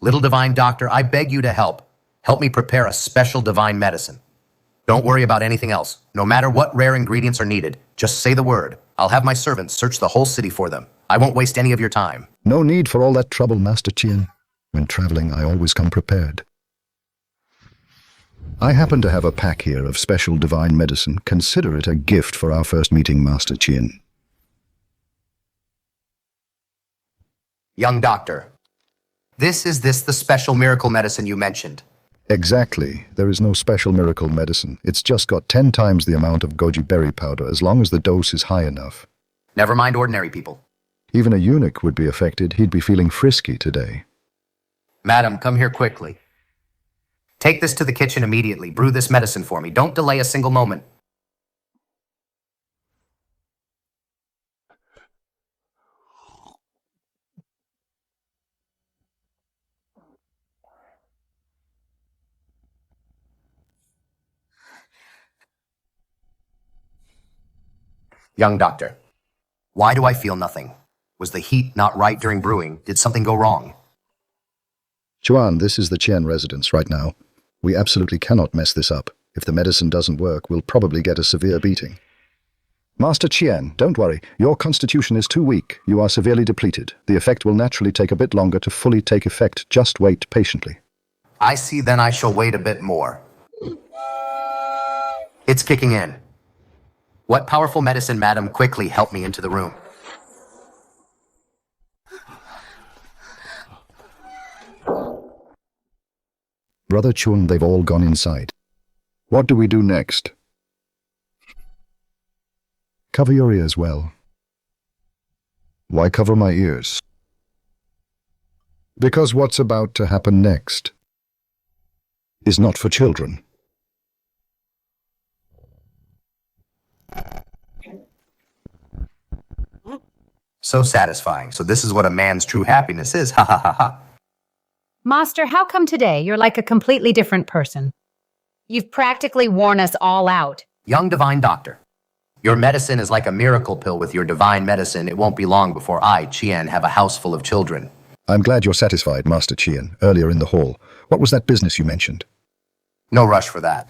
Little Divine Doctor, I beg you to help. Help me prepare a special divine medicine. Don't worry about anything else. No matter what rare ingredients are needed, just say the word. I'll have my servants search the whole city for them. I won't waste any of your time. No need for all that trouble, Master Qian. When traveling, I always come prepared. I happen to have a pack here of special divine medicine. Consider it a gift for our first meeting, Master Qian. Young Doctor, is this the special miracle medicine you mentioned? Exactly. There is no special miracle medicine. It's just got 10 times the amount of goji berry powder, as long as the dose is high enough. Never mind ordinary people. Even a eunuch would be affected. He'd be feeling frisky today. Madam, come here quickly. Take this to the kitchen immediately. Brew this medicine for me. Don't delay a single moment. Young doctor, why do I feel nothing? Was the heat not right during brewing? Did something go wrong? Chuan, this is the Qian residence right now. We absolutely cannot mess this up. If the medicine doesn't work, we'll probably get a severe beating. Master Qian, don't worry. Your constitution is too weak. You are severely depleted. The effect will naturally take a bit longer to fully take effect. Just wait patiently. I see, then I shall wait a bit more. It's kicking in. What powerful medicine, madam? Quickly help me into the room. Brother Chun, they've all gone inside. What do we do next? Cover your ears well. Why cover my ears? Because what's about to happen next is not for children. So satisfying. So this is what a man's true happiness is. Ha ha ha ha. Master, how come today you're like a completely different person? You've practically worn us all out. Young divine doctor, your medicine is like a miracle pill. With your divine medicine, it won't be long before I, Qian, have a house full of children. I'm glad you're satisfied, Master Qian. Earlier in the hall, what was that business you mentioned? No rush for that.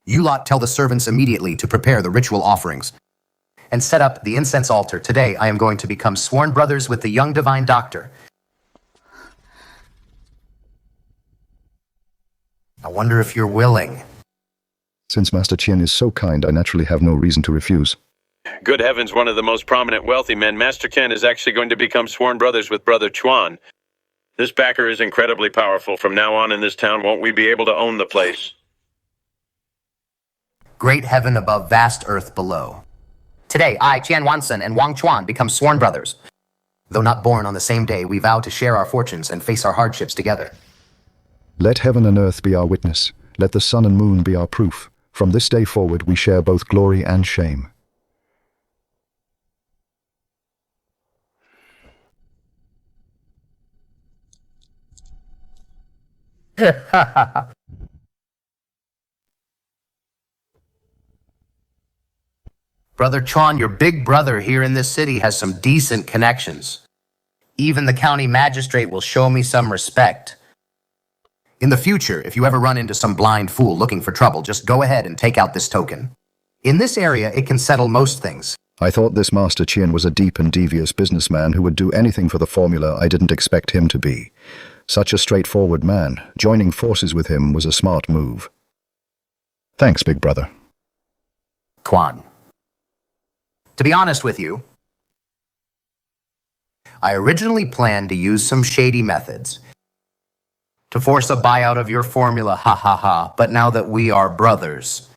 You lot tell the servants immediately to prepare the ritual offerings and set up the incense altar. Today I am going to become sworn brothers with the young divine doctor. I wonder if you're willing. Since Master Qian is so kind, I naturally have no reason to refuse. Good heavens, one of the most prominent wealthy men, Master Ken, is actually going to become sworn brothers with Brother Chuan. This backer is incredibly powerful. From now on in this town, won't we be able to own the place? Great heaven above, vast earth below. Today, I, Qian Wansen, and Wang Chuan become sworn brothers. Though not born on the same day, we vow to share our fortunes and face our hardships together. Let heaven and earth be our witness. Let the sun and moon be our proof. From this day forward, we share both glory and shame. Brother Chuan, your big brother here in this city has some decent connections. Even the county magistrate will show me some respect. In the future, if you ever run into some blind fool looking for trouble, just go ahead and take out this token. In this area, it can settle most things. I thought this Master Qian was a deep and devious businessman who would do anything for the formula. I didn't expect him to be. Such a straightforward man. Joining forces with him was a smart move. Thanks, big brother. Quan. To be honest with you, I originally planned to use some shady methods to force a buyout of your formula, ha ha ha, but now that we are brothers,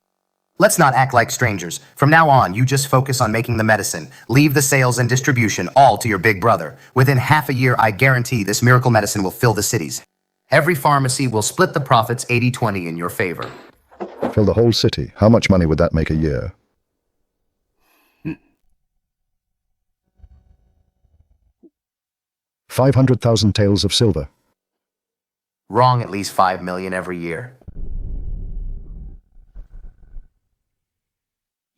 let's not act like strangers. From now on, you just focus on making the medicine. Leave the sales and distribution all to your big brother. Within half a year, I guarantee this miracle medicine will fill the cities. Every pharmacy will split the profits 80-20 in your favor. Fill the whole city. How much money would that make a year? $500,000 taels of silver. Wrong, at least 5 million every year.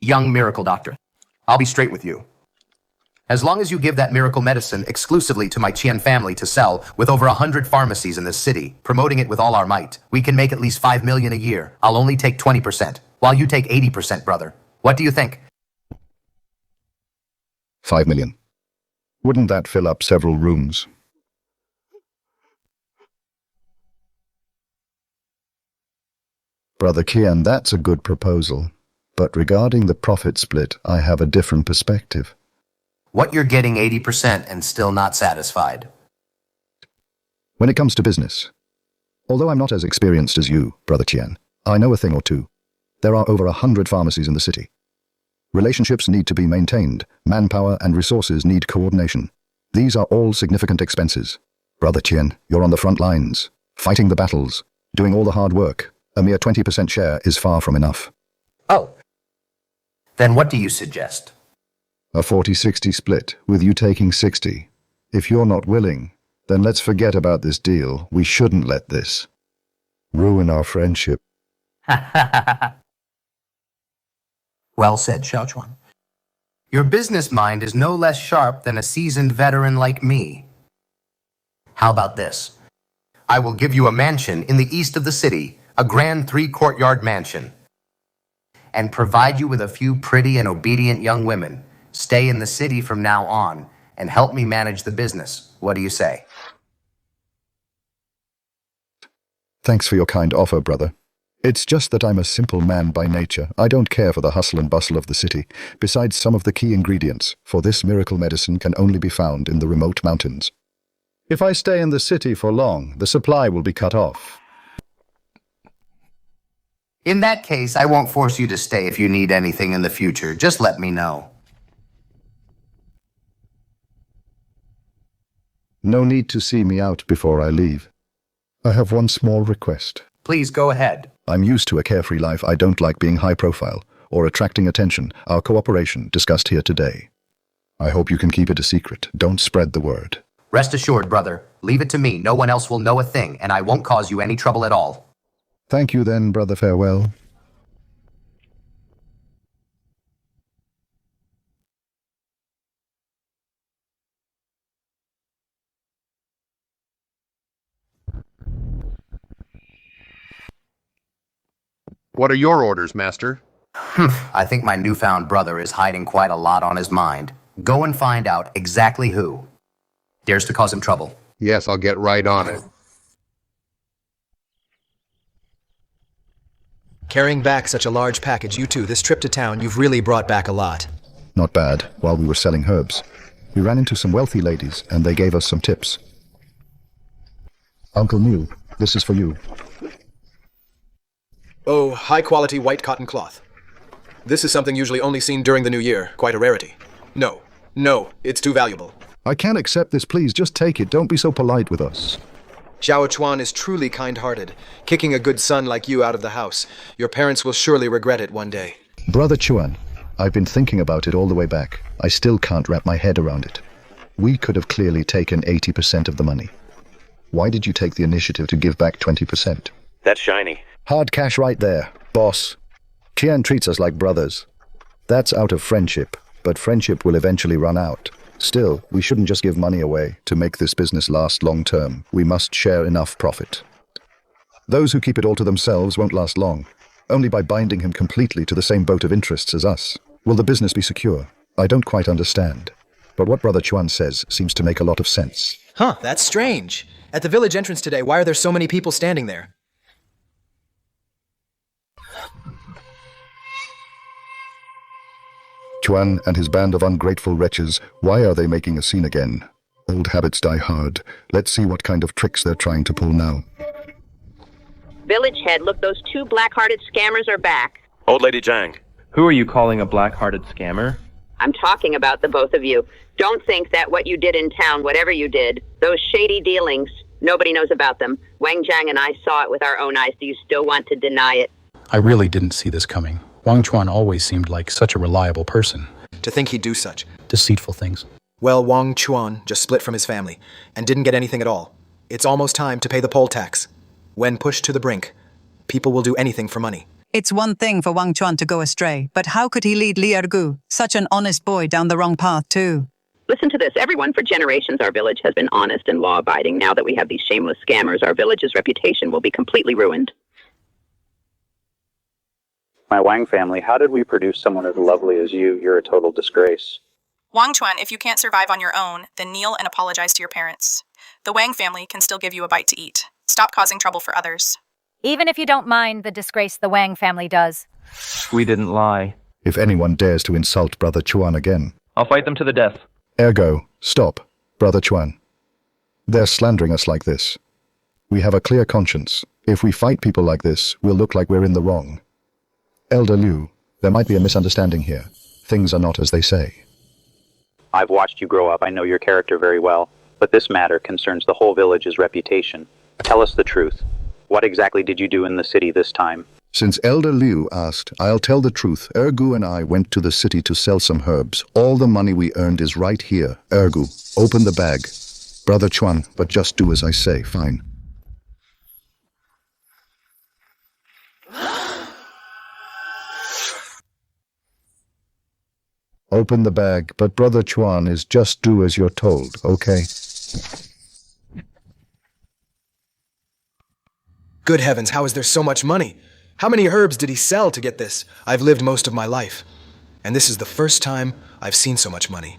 Young miracle doctor, I'll be straight with you. As long as you give that miracle medicine exclusively to my Qian family to sell with over 100 pharmacies in this city, promoting it with all our might, we can make at least 5 million a year. I'll only take 20%, while you take 80%, brother. What do you think? 5 million. Wouldn't that fill up several rooms? Brother Qian, that's a good proposal. But regarding the profit split, I have a different perspective. What you're getting 80% and still not satisfied? When it comes to business, although I'm not as experienced as you, Brother Qian, I know a thing or two. There are over 100 pharmacies in the city. Relationships need to be maintained. Manpower and resources need coordination. These are all significant expenses. Brother Qian, you're on the front lines, fighting the battles, doing all the hard work. A mere 20% share is far from enough. Oh. Then what do you suggest? A 40-60 split, with you taking 60. If you're not willing, then let's forget about this deal. We shouldn't let this ruin our friendship. Well said, Xiao Chuan. Your business mind is no less sharp than a seasoned veteran like me. How about this? I will give you a mansion in the east of the city, a grand 3-courtyard mansion, and provide you with a few pretty and obedient young women. Stay in the city from now on and help me manage the business. What do you say? Thanks for your kind offer, brother. It's just that I'm a simple man by nature. I don't care for the hustle and bustle of the city. Besides, some of the key ingredients for this miracle medicine can only be found in the remote mountains. If I stay in the city for long, the supply will be cut off. In that case, I won't force you to stay if you need anything in the future. Just let me know. No need to see me out before I leave. I have one small request. Please go ahead. I'm used to a carefree life. I don't like being high profile or attracting attention. Our cooperation discussed here today. I hope you can keep it a secret. Don't spread the word. Rest assured, brother. Leave it to me. No one else will know a thing, and I won't cause you any trouble at all. Thank you then, brother. Farewell. What are your orders, master? I think my newfound brother is hiding quite a lot on his mind. Go and find out exactly who dares to cause him trouble. Yes, I'll get right on it. Carrying back such a large package, you two, this trip to town, you've really brought back a lot. Not bad. While we were selling herbs, we ran into some wealthy ladies, and they gave us some tips. Uncle Mew, this is for you. Oh, high-quality white cotton cloth. This is something usually only seen during the new year. Quite a rarity. No, it's too valuable. I can't accept this, please. Just take it. Don't be so polite with us. Wang Chuan is truly kind-hearted, kicking a good son like you out of the house. Your parents will surely regret it one day. Brother Chuan, I've been thinking about it all the way back. I still can't wrap my head around it. We could have clearly taken 80% of the money. Why did you take the initiative to give back 20%? That's shiny. Hard cash right there, boss. Tian treats us like brothers. That's out of friendship, but friendship will eventually run out. Still, we shouldn't just give money away. To make this business last long term, we must share enough profit. Those who keep it all to themselves won't last long. Only by binding him completely to the same boat of interests as us will the business be secure. I don't quite understand, but what Brother Chuan says seems to make a lot of sense. Huh, that's strange. At the village entrance today, why are there so many people standing there? Chuan and his band of ungrateful wretches, why are they making a scene again? Old habits die hard. Let's see what kind of tricks they're trying to pull now. Village head, look, those 2 black-hearted scammers are back. Old Lady Zhang. Who are you calling a black-hearted scammer? I'm talking about the both of you. Don't think that what you did in town, whatever you did, those shady dealings, nobody knows about them. Wang Zhang and I saw it with our own eyes. Do you still want to deny it? I really didn't see this coming. Wang Chuan always seemed like such a reliable person. To think he'd do such deceitful things. Well, Wang Chuan just split from his family and didn't get anything at all. It's almost time to pay the poll tax. When pushed to the brink, people will do anything for money. It's one thing for Wang Chuan to go astray, but how could he lead Li Ergu, such an honest boy, down the wrong path too? Listen to this. Everyone, for generations, our village has been honest and law-abiding. Now that we have these shameless scammers, our village's reputation will be completely ruined. My Wang family, how did we produce someone as lovely as you? You're a total disgrace. Wang Chuan, if you can't survive on your own, then kneel and apologize to your parents. The Wang family can still give you a bite to eat. Stop causing trouble for others. Even if you don't mind the disgrace the Wang family does. We didn't lie. If anyone dares to insult Brother Chuan again, I'll fight them to the death. Ergo, stop, Brother Chuan. They're slandering us like this. We have a clear conscience. If we fight people like this, we'll look like we're in the wrong. Elder Liu, there might be a misunderstanding here. Things are not as they say. I've watched you grow up. I know your character very well. But this matter concerns the whole village's reputation. Tell us the truth. What exactly did you do in the city this time? Since Elder Liu asked, I'll tell the truth. Ergu and I went to the city to sell some herbs. All the money we earned is right here. Ergu, open the bag. Brother Chuan, but just do as I say, fine. Open the bag, but Brother Chuan is just do as you're told, okay? Good heavens, how is there so much money? How many herbs did he sell to get this? I've lived most of my life, and this is the first time I've seen so much money.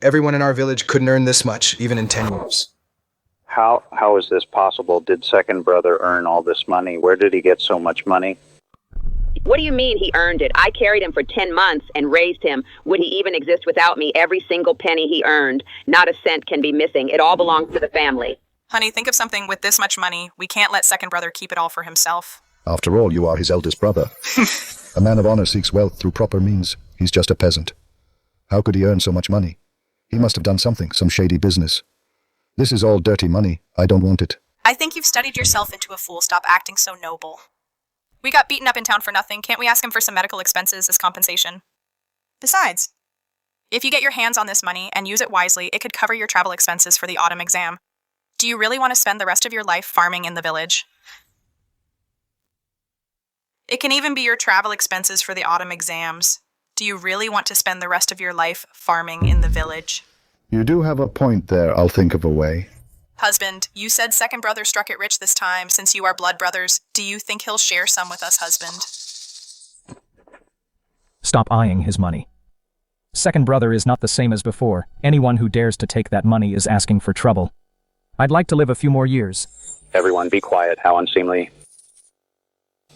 Everyone in our village couldn't earn this much, even in 10 years. How is this possible? Did second brother earn all this money? Where did he get so much money? What do you mean he earned it? I carried him for 10 months and raised him. Would he even exist without me? Every single penny he earned. Not a cent can be missing. It all belongs to the family. Honey, think of something with this much money. We can't let second brother keep it all for himself. After all, you are his eldest brother. A man of honor seeks wealth through proper means. He's just a peasant. How could he earn so much money? He must have done something, some shady business. This is all dirty money. I don't want it. I think you've studied yourself into a fool. Stop acting so noble. We got beaten up in town for nothing. Can't we ask him for some medical expenses as compensation? Besides, if you get your hands on this money and use it wisely, it could cover your travel expenses for the autumn exam. Do you really want to spend the rest of your life farming in the village? It can even be your travel expenses for the autumn exams. Do you really want to spend the rest of your life farming in the village? You do have a point there. I'll think of a way. Husband, you said second brother struck it rich this time. Since you are blood brothers, do you think he'll share some with us, husband? Stop eyeing his money. Second brother is not the same as before. Anyone who dares to take that money is asking for trouble. I'd like to live a few more years. Everyone be quiet. How unseemly.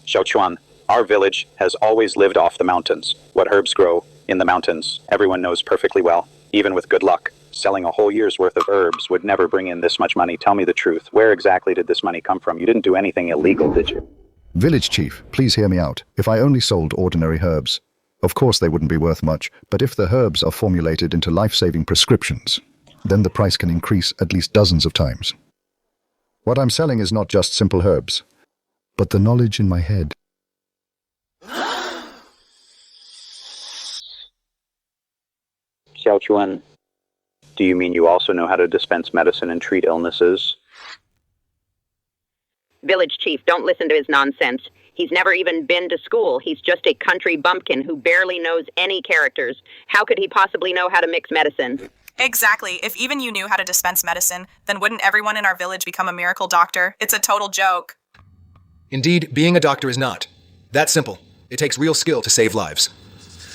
Xiao Chuan, our village has always lived off the mountains. What herbs grow in the mountains, everyone knows perfectly well. Even with good luck, selling a whole year's worth of herbs would never bring in this much money. Tell me the truth. Where exactly did this money come from? You didn't do anything illegal, did you? Village chief, please hear me out. If I only sold ordinary herbs, of course they wouldn't be worth much, but if the herbs are formulated into life-saving prescriptions, then the price can increase at least dozens of times. What I'm selling is not just simple herbs, but the knowledge in my head. Xiao Chuan, do you mean you also know how to dispense medicine and treat illnesses? Village chief, don't listen to his nonsense. He's never even been to school. He's just a country bumpkin who barely knows any characters. How could he possibly know how to mix medicine? Exactly. If even you knew how to dispense medicine, then wouldn't everyone in our village become a miracle doctor? It's a total joke. Indeed, being a doctor is not. That simple. It takes real skill to save lives.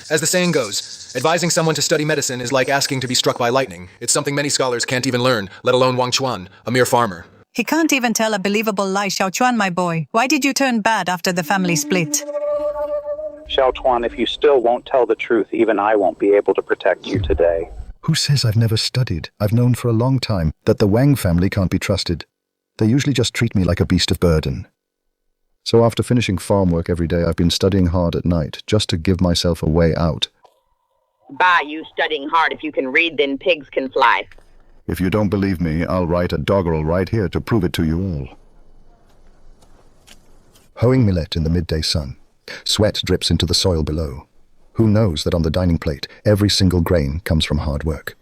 As the saying goes, advising someone to study medicine is like asking to be struck by lightning. It's something many scholars can't even learn, let alone Wang Chuan, a mere farmer. He can't even tell a believable lie, Xiao Chuan, my boy. Why did you turn bad after the family split? Xiao Chuan, if you still won't tell the truth, even I won't be able to protect you today. Who says I've never studied? I've known for a long time that the Wang family can't be trusted. They usually just treat me like a beast of burden. So after finishing farm work every day, I've been studying hard at night, just to give myself a way out. Bah, you studying hard. If you can read, then pigs can fly. If you don't believe me, I'll write a doggerel right here to prove it to you all. Hoeing millet in the midday sun. Sweat drips into the soil below. Who knows that on the dining plate, every single grain comes from hard work?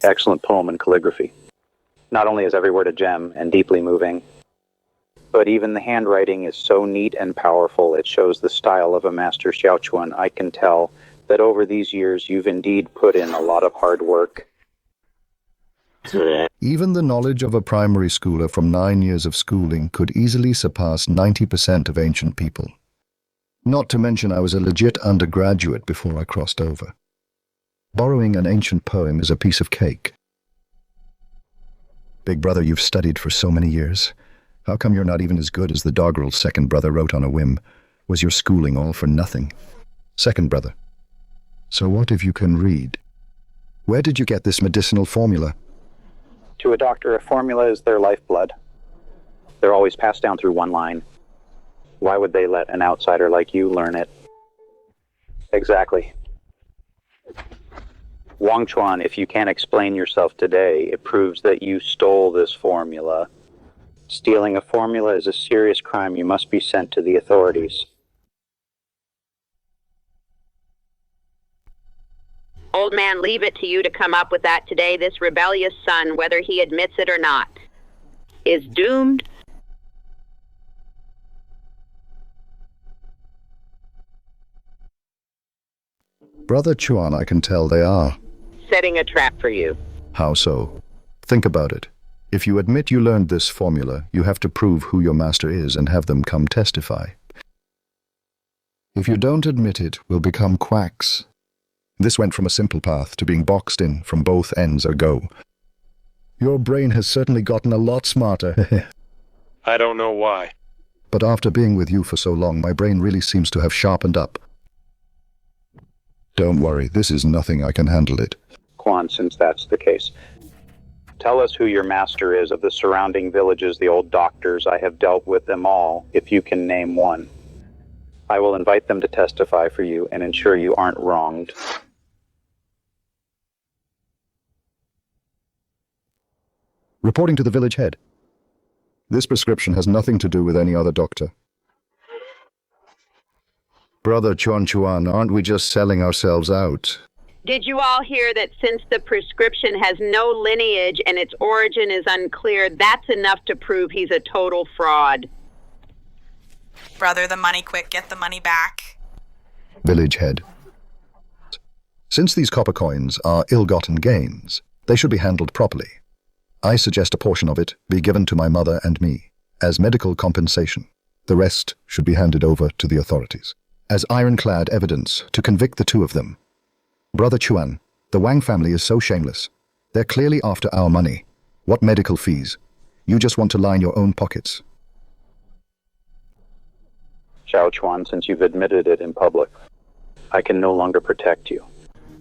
Excellent poem and calligraphy. Not only is every word a gem and deeply moving, but even the handwriting is so neat and powerful, it shows the style of a master. Xiao Chuan, I can tell that over these years you've indeed put in a lot of hard work. Even the knowledge of a primary schooler from 9 years of schooling could easily surpass 90% of ancient people. Not to mention I was a legit undergraduate before I crossed over. Borrowing an ancient poem is a piece of cake. Big brother, you've studied for so many years. How come you're not even as good as the doggerel second brother wrote on a whim? Was your schooling all for nothing? Second brother, so what if you can read? Where did you get this medicinal formula? To a doctor, a formula is their lifeblood. They're always passed down through one line. Why would they let an outsider like you learn it? Exactly. Wang Chuan, if you can't explain yourself today, it proves that you stole this formula. Stealing a formula is a serious crime. You must be sent to the authorities. Old man, leave it to you to come up with that today. This rebellious son, whether he admits it or not, is doomed. Brother Chuan, I can tell they are. Setting a trap for you. How so? Think about it. If you admit you learned this formula, you have to prove who your master is and have them come testify. If you don't admit it, we'll become quacks. This went from a simple path to being boxed in from both ends a go. Your brain has certainly gotten a lot smarter. I don't know why. But after being with you for so long, my brain really seems to have sharpened up. Don't worry, this is nothing. I can handle it. Quan, since that's the case, tell us who your master is of the surrounding villages, the old doctors. I have dealt with them all, if you can name one. I will invite them to testify for you and ensure you aren't wronged. Reporting to the village head. This prescription has nothing to do with any other doctor. Brother Chuan, aren't we just selling ourselves out? Did you all hear that since the prescription has no lineage and its origin is unclear, that's enough to prove he's a total fraud? Brother, the money quick, get the money back. Village head. Since these copper coins are ill-gotten gains, they should be handled properly. I suggest a portion of it be given to my mother and me as medical compensation. The rest should be handed over to the authorities as ironclad evidence to convict the two of them. Brother Chuan, the Wang family is so shameless. They're clearly after our money. What medical fees? You just want to line your own pockets. Xiao Chuan, since you've admitted it in public, I can no longer protect you.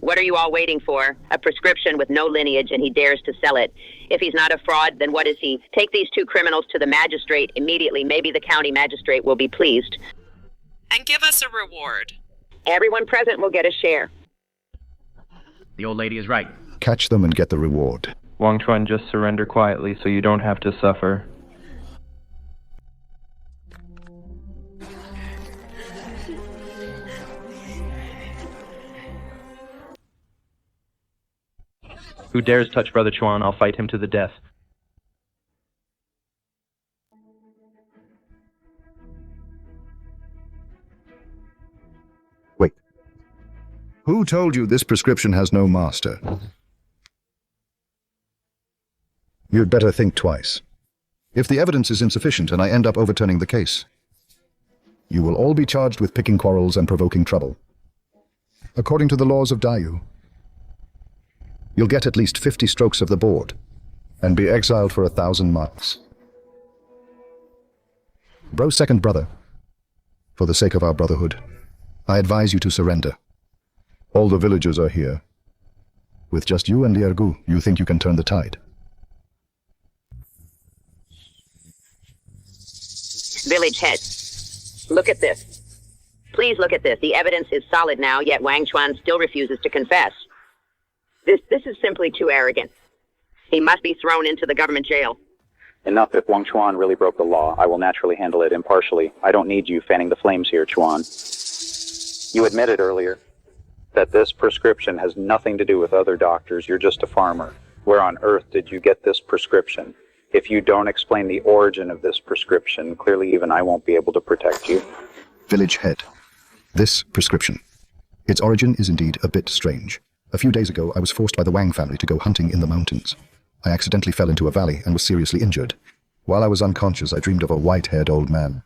What are you all waiting for? A prescription with no lineage and he dares to sell it. If he's not a fraud, then what is he? Take these two criminals to the magistrate immediately. Maybe the county magistrate will be pleased. And give us a reward. Everyone present will get a share. The old lady is right. Catch them and get the reward. Wang Chuan, just surrender quietly so you don't have to suffer. Who dares touch Brother Chuan, I'll fight him to the death. Wait. Who told you this prescription has no master? You'd better think twice. If the evidence is insufficient and I end up overturning the case, you will all be charged with picking quarrels and provoking trouble. According to the laws of Dayu, you'll get at least 50 strokes of the board and be exiled for 1,000 miles. Bro's second brother, for the sake of our brotherhood, I advise you to surrender. All the villagers are here. With just you and Liergu, you think you can turn the tide? Village head, look at this. Please look at this. The evidence is solid now, yet Wang Chuan still refuses to confess. This is simply too arrogant. He must be thrown into the government jail. Enough. If Wang Chuan really broke the law, I will naturally handle it impartially. I don't need you fanning the flames here, Chuan. You admitted earlier that this prescription has nothing to do with other doctors. You're just a farmer. Where on earth did you get this prescription? If you don't explain the origin of this prescription, clearly even I won't be able to protect you. Village head. This prescription. Its origin is indeed a bit strange. A few days ago, I was forced by the Wang family to go hunting in the mountains. I accidentally fell into a valley and was seriously injured. While I was unconscious, I dreamed of a white-haired old man.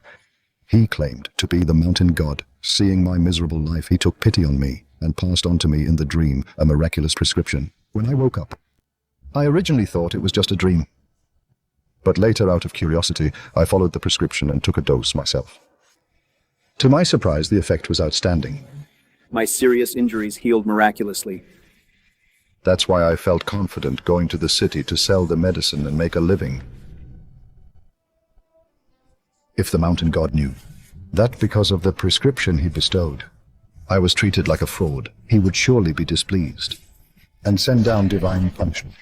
He claimed to be the mountain god. Seeing my miserable life, he took pity on me and passed on to me in the dream a miraculous prescription. When I woke up, I originally thought it was just a dream. But later, out of curiosity, I followed the prescription and took a dose myself. To my surprise, the effect was outstanding. My serious injuries healed miraculously. That's why I felt confident going to the city to sell the medicine and make a living. If the mountain god knew that because of the prescription he bestowed, I was treated like a fraud, he would surely be displeased and send down divine punishment.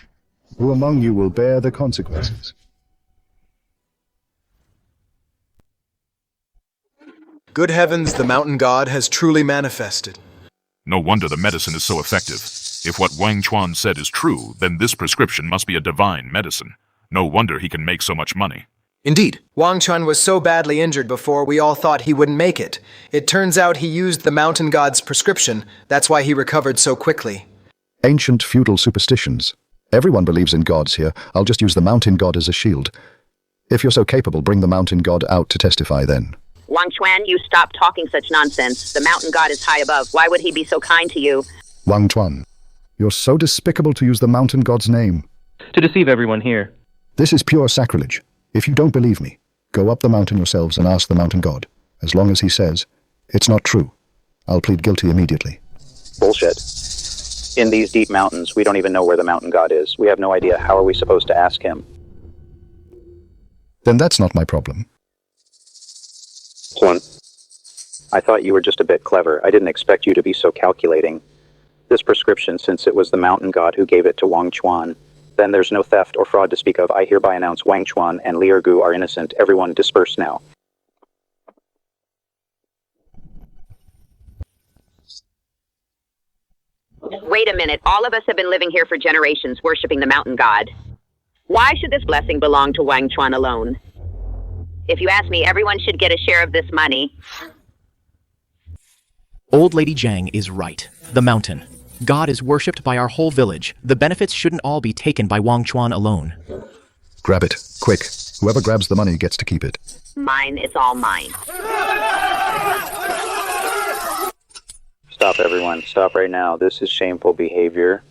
Who among you will bear the consequences? Good heavens, the mountain god has truly manifested. No wonder the medicine is so effective. If what Wang Chuan said is true, then this prescription must be a divine medicine. No wonder he can make so much money. Indeed. Wang Chuan was so badly injured before we all thought he wouldn't make it. It turns out he used the mountain god's prescription. That's why he recovered so quickly. Ancient feudal superstitions. Everyone believes in gods here. I'll just use the mountain god as a shield. If you're so capable, bring the mountain god out to testify then. Wang Chuan, you stop talking such nonsense. The mountain god is high above. Why would he be so kind to you? Wang Chuan, you're so despicable to use the mountain god's name. To deceive everyone here. This is pure sacrilege. If you don't believe me, go up the mountain yourselves and ask the mountain god. As long as he says, it's not true, I'll plead guilty immediately. Bullshit. In these deep mountains, we don't even know where the mountain god is. We have no idea. How are we supposed to ask him? Then that's not my problem. Juan, I thought you were just a bit clever. I didn't expect you to be so calculating. This prescription, since it was the mountain god who gave it to Wang Chuan, then there's no theft or fraud to speak of. I hereby announce Wang Chuan and Li Ergu are innocent. Everyone disperse now. Wait a minute. All of us have been living here for generations, worshipping the mountain god. Why should this blessing belong to Wang Chuan alone? If you ask me, everyone should get a share of this money. Old Lady Zhang is right. The mountain. God is worshipped by our whole village. The benefits shouldn't all be taken by Wang Chuan alone. Grab it, quick. Whoever grabs the money gets to keep it. Mine, it's all mine. Stop, everyone. Stop right now. This is shameful behavior.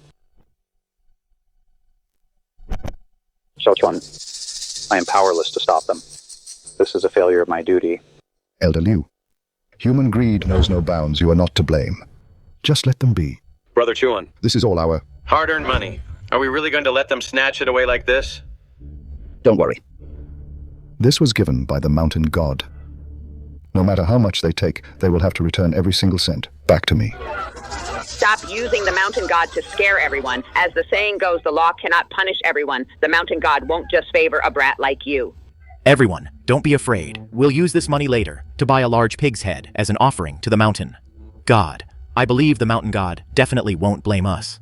Xiao Chuan, I am powerless to stop them. This is a failure of my duty. Elder Liu, human greed knows no bounds. You are not to blame. Just let them be. Brother Chuan. This is all our hard-earned money. Are we really going to let them snatch it away like this? Don't worry. This was given by the mountain god. No matter how much they take, they will have to return every single cent back to me. Stop using the mountain god to scare everyone. As the saying goes, the law cannot punish everyone. The mountain god won't just favor a brat like you. Everyone, don't be afraid. We'll use this money later to buy a large pig's head as an offering to the mountain god. I believe the mountain god definitely won't blame us.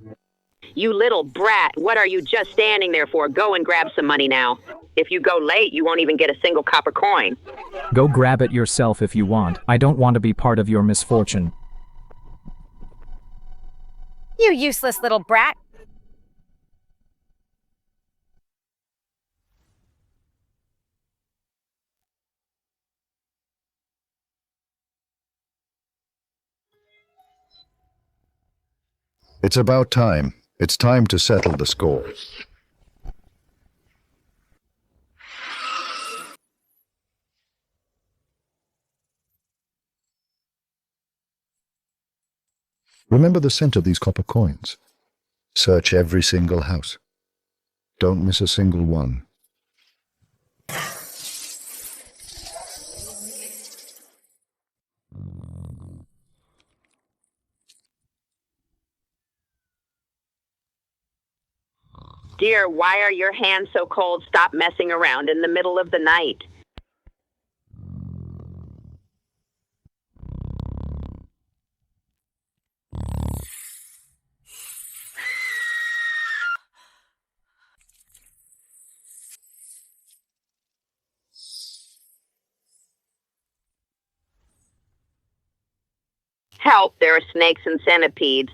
You little brat, what are you just standing there for? Go and grab some money now. If you go late, you won't even get a single copper coin. Go grab it yourself if you want. I don't want to be part of your misfortune. You useless little brat. It's about time. It's time to settle the score. Remember the scent of these copper coins. Search every single house. Don't miss a single one. Dear, why are your hands so cold? Stop messing around in the middle of the night. Help, there are snakes and centipedes.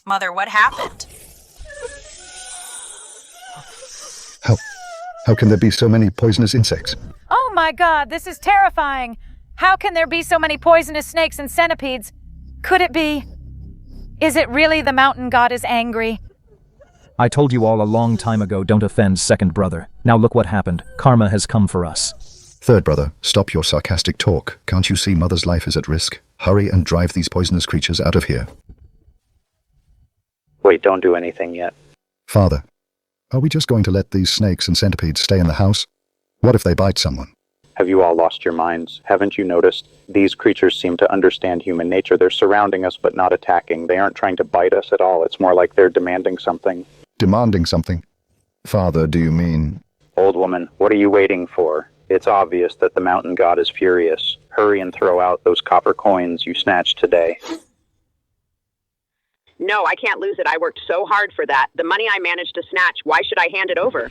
Mother, what happened? How can there be so many poisonous insects? Oh my god, this is terrifying. How can there be so many poisonous snakes and centipedes? Could it be? Is it really the mountain god is angry? I told you all a long time ago, don't offend second brother. Now look what happened. Karma has come for us. Third brother, stop your sarcastic talk. Can't you see Mother's life is at risk? Hurry and drive these poisonous creatures out of here. Wait, don't do anything yet. Father, are we just going to let these snakes and centipedes stay in the house? What if they bite someone? Have you all lost your minds? Haven't you noticed? These creatures seem to understand human nature. They're surrounding us but not attacking. They aren't trying to bite us at all. It's more like they're demanding something. Demanding something? Father, do you mean... Old woman, what are you waiting for? It's obvious that the mountain god is furious. Hurry and throw out those copper coins you snatched today. No, I can't lose it. I worked so hard for that. The money I managed to snatch, why should I hand it over?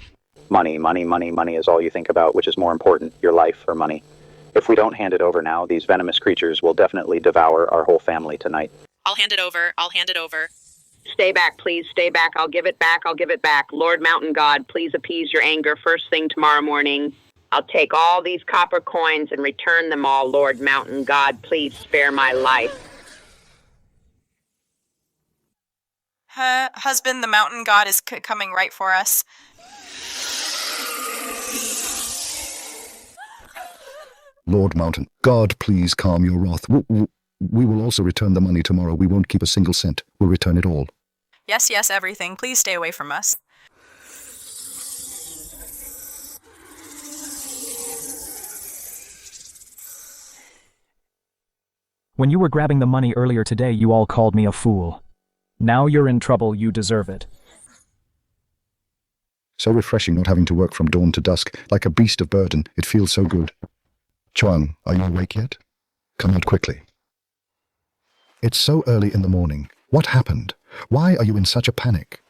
Money, money, money, money is all you think about, which is more important, your life or money. If we don't hand it over now, these venomous creatures will definitely devour our whole family tonight. I'll hand it over. I'll hand it over. Stay back, please. Stay back. I'll give it back. I'll give it back. Lord Mountain God, please appease your anger first thing tomorrow morning. I'll take all these copper coins and return them all, Lord Mountain God. Please spare my life. Husband, the mountain god is coming right for us. Lord Mountain, God, please calm your wrath. We will also return the money tomorrow. We won't keep a single cent. We'll return it all. Yes, yes, everything. Please stay away from us. When you were grabbing the money earlier today, you all called me a fool. Now you're in trouble, you deserve it. So refreshing not having to work from dawn to dusk, like a beast of burden. It feels so good. Chuan, are you awake yet? Come out quickly. It's so early in the morning. What happened? Why are you in such a panic?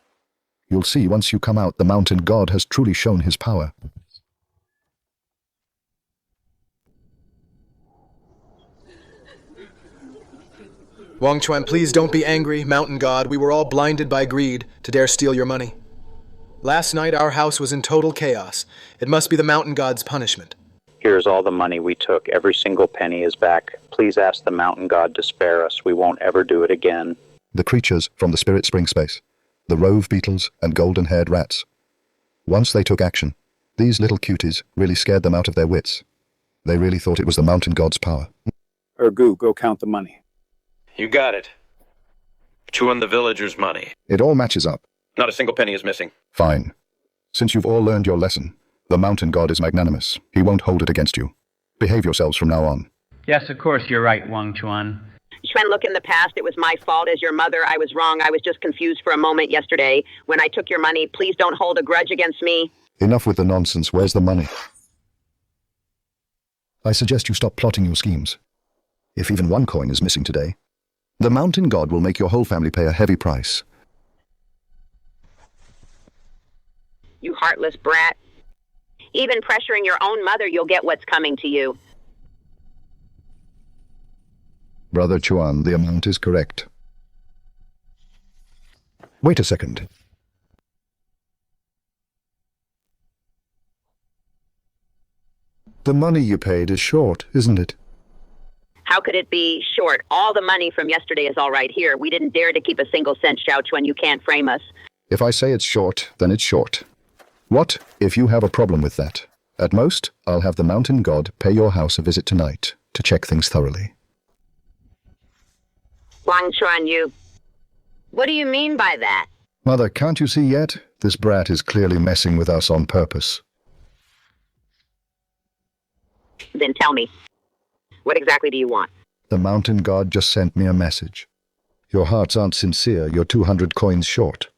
You'll see once you come out, the mountain god has truly shown his power. Wang Chuan, please don't be angry, mountain god. We were all blinded by greed to dare steal your money. Last night our house was in total chaos. It must be the mountain god's punishment. Here's all the money we took. Every single penny is back. Please ask the mountain god to spare us. We won't ever do it again. The creatures from the spirit spring space, the rove beetles and golden-haired rats. Once they took action, these little cuties really scared them out of their wits. They really thought it was the mountain god's power. Ergu, go count the money. You got it. Chuan the villager's money. It all matches up. Not a single penny is missing. Fine. Since you've all learned your lesson, the mountain god is magnanimous. He won't hold it against you. Behave yourselves from now on. Yes, of course, you're right, Wang Chuan. Chuan, look in the past. It was my fault as your mother. I was wrong. I was just confused for a moment yesterday when I took your money. Please don't hold a grudge against me. Enough with the nonsense. Where's the money? I suggest you stop plotting your schemes. If even one coin is missing today, the mountain god will make your whole family pay a heavy price. You heartless brat. Even pressuring your own mother, you'll get what's coming to you. Brother Chuan, the amount is correct. Wait a second. The money you paid is short, isn't it? How could it be short? All the money from yesterday is all right here. We didn't dare to keep a single cent, Xiao Chuan. You can't frame us. If I say it's short, then it's short. What if you have a problem with that? At most, I'll have the mountain god pay your house a visit tonight to check things thoroughly. Wang Chuan, you... What do you mean by that? Mother, can't you see yet? This brat is clearly messing with us on purpose. Then tell me. What exactly do you want? The mountain god just sent me a message. Your hearts aren't sincere. You're 200 coins short.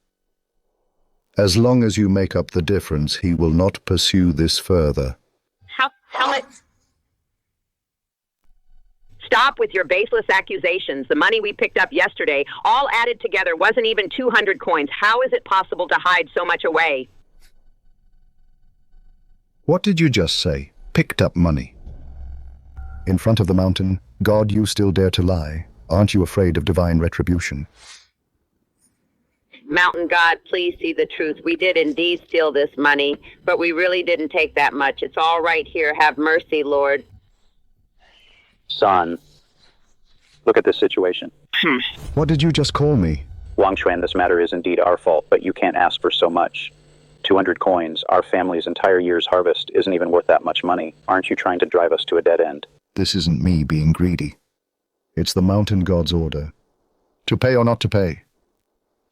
As long as you make up the difference, he will not pursue this further. How much? Stop with your baseless accusations. The money we picked up yesterday, all added together, wasn't even 200 coins. How is it possible to hide so much away? What did you just say? Picked up money. In front of the mountain, God, you still dare to lie. Aren't you afraid of divine retribution? Mountain God, please see the truth. We did indeed steal this money, but we really didn't take that much. It's all right here. Have mercy, Lord. Son, look at this situation. What did you just call me? Wang Chuan, this matter is indeed our fault, but you can't ask for so much. 200 coins, our family's entire year's harvest, isn't even worth that much money. Aren't you trying to drive us to a dead end? This isn't me being greedy. It's the mountain god's order. To pay or not to pay.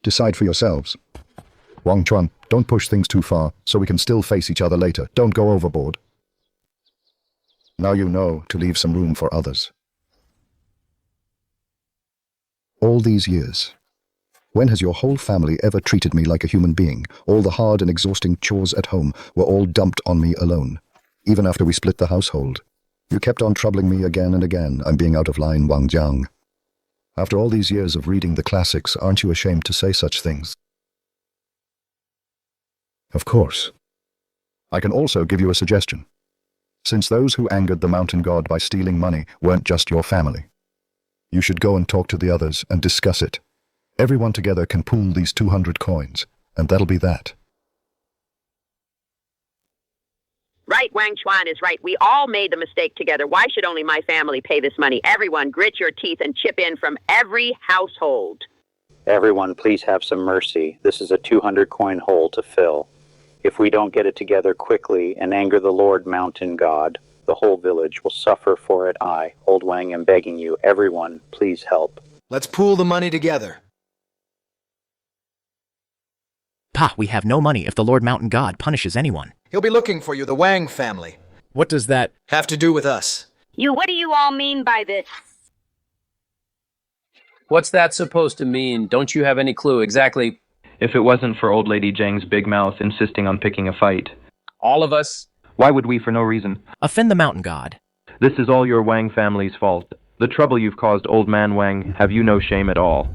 Decide for yourselves. Wang Chuan, don't push things too far, so we can still face each other later. Don't go overboard. Now you know to leave some room for others. All these years, when has your whole family ever treated me like a human being? All the hard and exhausting chores at home were all dumped on me alone. Even after we split the household. You kept on troubling me again and again. I'm being out of line, Wang Jiang. After all these years of reading the classics, aren't you ashamed to say such things? Of course. I can also give you a suggestion. Since those who angered the mountain god by stealing money weren't just your family, you should go and talk to the others and discuss it. Everyone together can pool these 200 coins, and that'll be that. Right, Wang Chuan is right. We all made the mistake together. Why should only my family pay this money? Everyone, grit your teeth and chip in from every household. Everyone, please have some mercy. This is a 200-coin hole to fill. If we don't get it together quickly and anger the Lord Mountain God, the whole village will suffer for it. I, Old Wang, am begging you. Everyone, please help. Let's pool the money together. Pah, we have no money if the Lord Mountain God punishes anyone. He'll be looking for you, the Wang family. What does that have to do with us? What do you all mean by this? What's that supposed to mean? Don't you have any clue exactly? If it wasn't for Old Lady Zhang's big mouth insisting on picking a fight. All of us? Why would we for no reason? Offend the Mountain God. This is all your Wang family's fault. The trouble you've caused, Old Man Wang, have you no shame at all.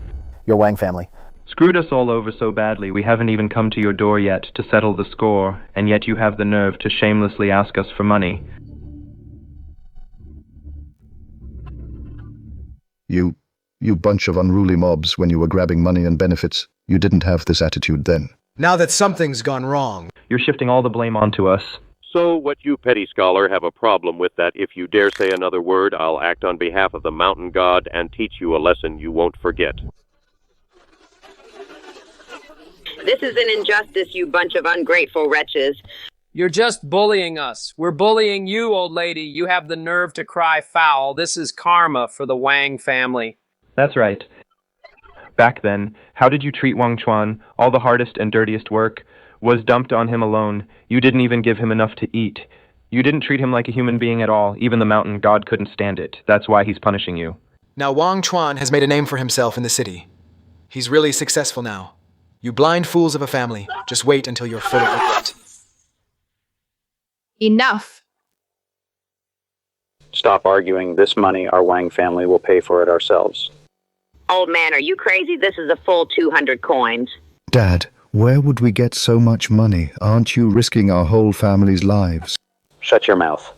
Your Wang family. Screwed us all over so badly we haven't even come to your door yet to settle the score, and yet you have the nerve to shamelessly ask us for money. You bunch of unruly mobs, when you were grabbing money and benefits, you didn't have this attitude then. Now that something's gone wrong, you're shifting all the blame onto us. So what you petty scholar have a problem with that if you dare say another word, I'll act on behalf of the mountain god and teach you a lesson you won't forget. This is an injustice, you bunch of ungrateful wretches. You're just bullying us. We're bullying you, old lady. You have the nerve to cry foul. This is karma for the Wang family. That's right. Back then, how did you treat Wang Chuan? All the hardest and dirtiest work was dumped on him alone. You didn't even give him enough to eat. You didn't treat him like a human being at all. Even the mountain god couldn't stand it. That's why he's punishing you. Now Wang Chuan has made a name for himself in the city. He's really successful now. You blind fools of a family, just wait until you're full of regret. Enough. Stop arguing. This money, our Wang family will pay for it ourselves. Old man, are you crazy? This is a full 200 coins. Dad, where would we get so much money? Aren't you risking our whole family's lives? Shut your mouth.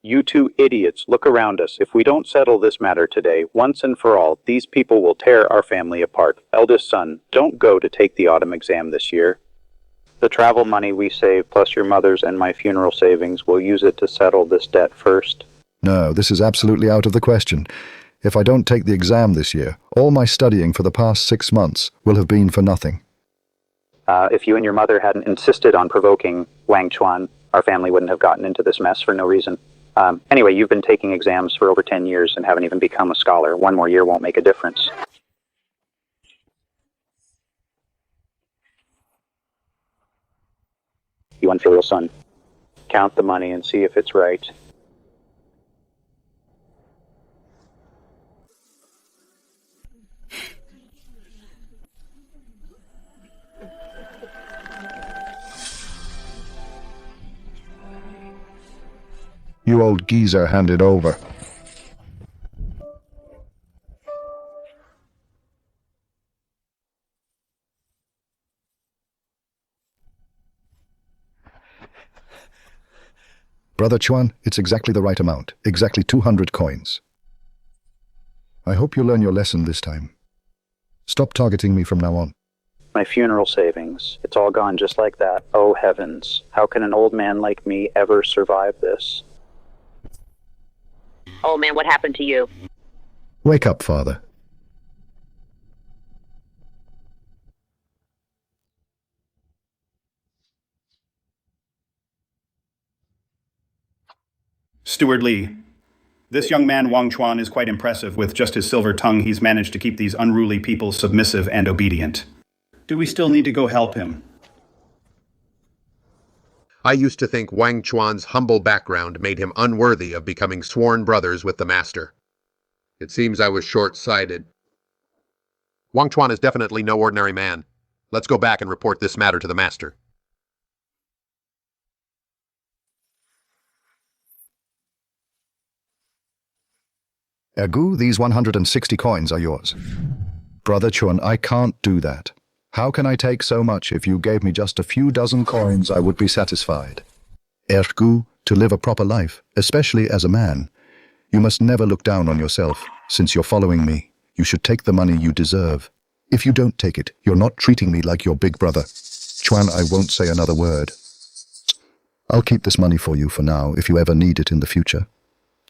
You two idiots, look around us. If we don't settle this matter today, once and for all, these people will tear our family apart. Eldest son, don't go to take the autumn exam this year. The travel money we save, plus your mother's and my funeral savings, we'll use it to settle this debt first. No, this is absolutely out of the question. If I don't take the exam this year, all my studying for the past 6 months will have been for nothing. If you and your mother hadn't insisted on provoking Wang Chuan, our family wouldn't have gotten into this mess for no reason. Anyway, you've been taking exams for over 10 years and haven't even become a scholar. 1 more year won't make a difference. You unfilial son. Count the money and see if it's right. You old geezer, hand it over. Brother Chuan, it's exactly the right amount. Exactly 200 coins. I hope you learn your lesson this time. Stop targeting me from now on. My funeral savings. It's all gone just like that. Oh heavens. How can an old man like me ever survive this? Old man, what happened to you? Wake up, father. Steward Lee, this young man Wang Chuan is quite impressive. With just his silver tongue, he's managed to keep these unruly people submissive and obedient. Do we still need to go help him? I used to think Wang Chuan's humble background made him unworthy of becoming sworn brothers with the master. It seems I was short-sighted. Wang Chuan is definitely no ordinary man. Let's go back and report this matter to the master. Ergu, these 160 coins are yours. Brother Chuan, I can't do that. How can I take so much? If you gave me just a few dozen coins, I would be satisfied. Ergu, to live a proper life, especially as a man, you must never look down on yourself. Since you're following me, you should take the money you deserve. If you don't take it, you're not treating me like your big brother. Chuan, I won't say another word. I'll keep this money for you for now, if you ever need it in the future.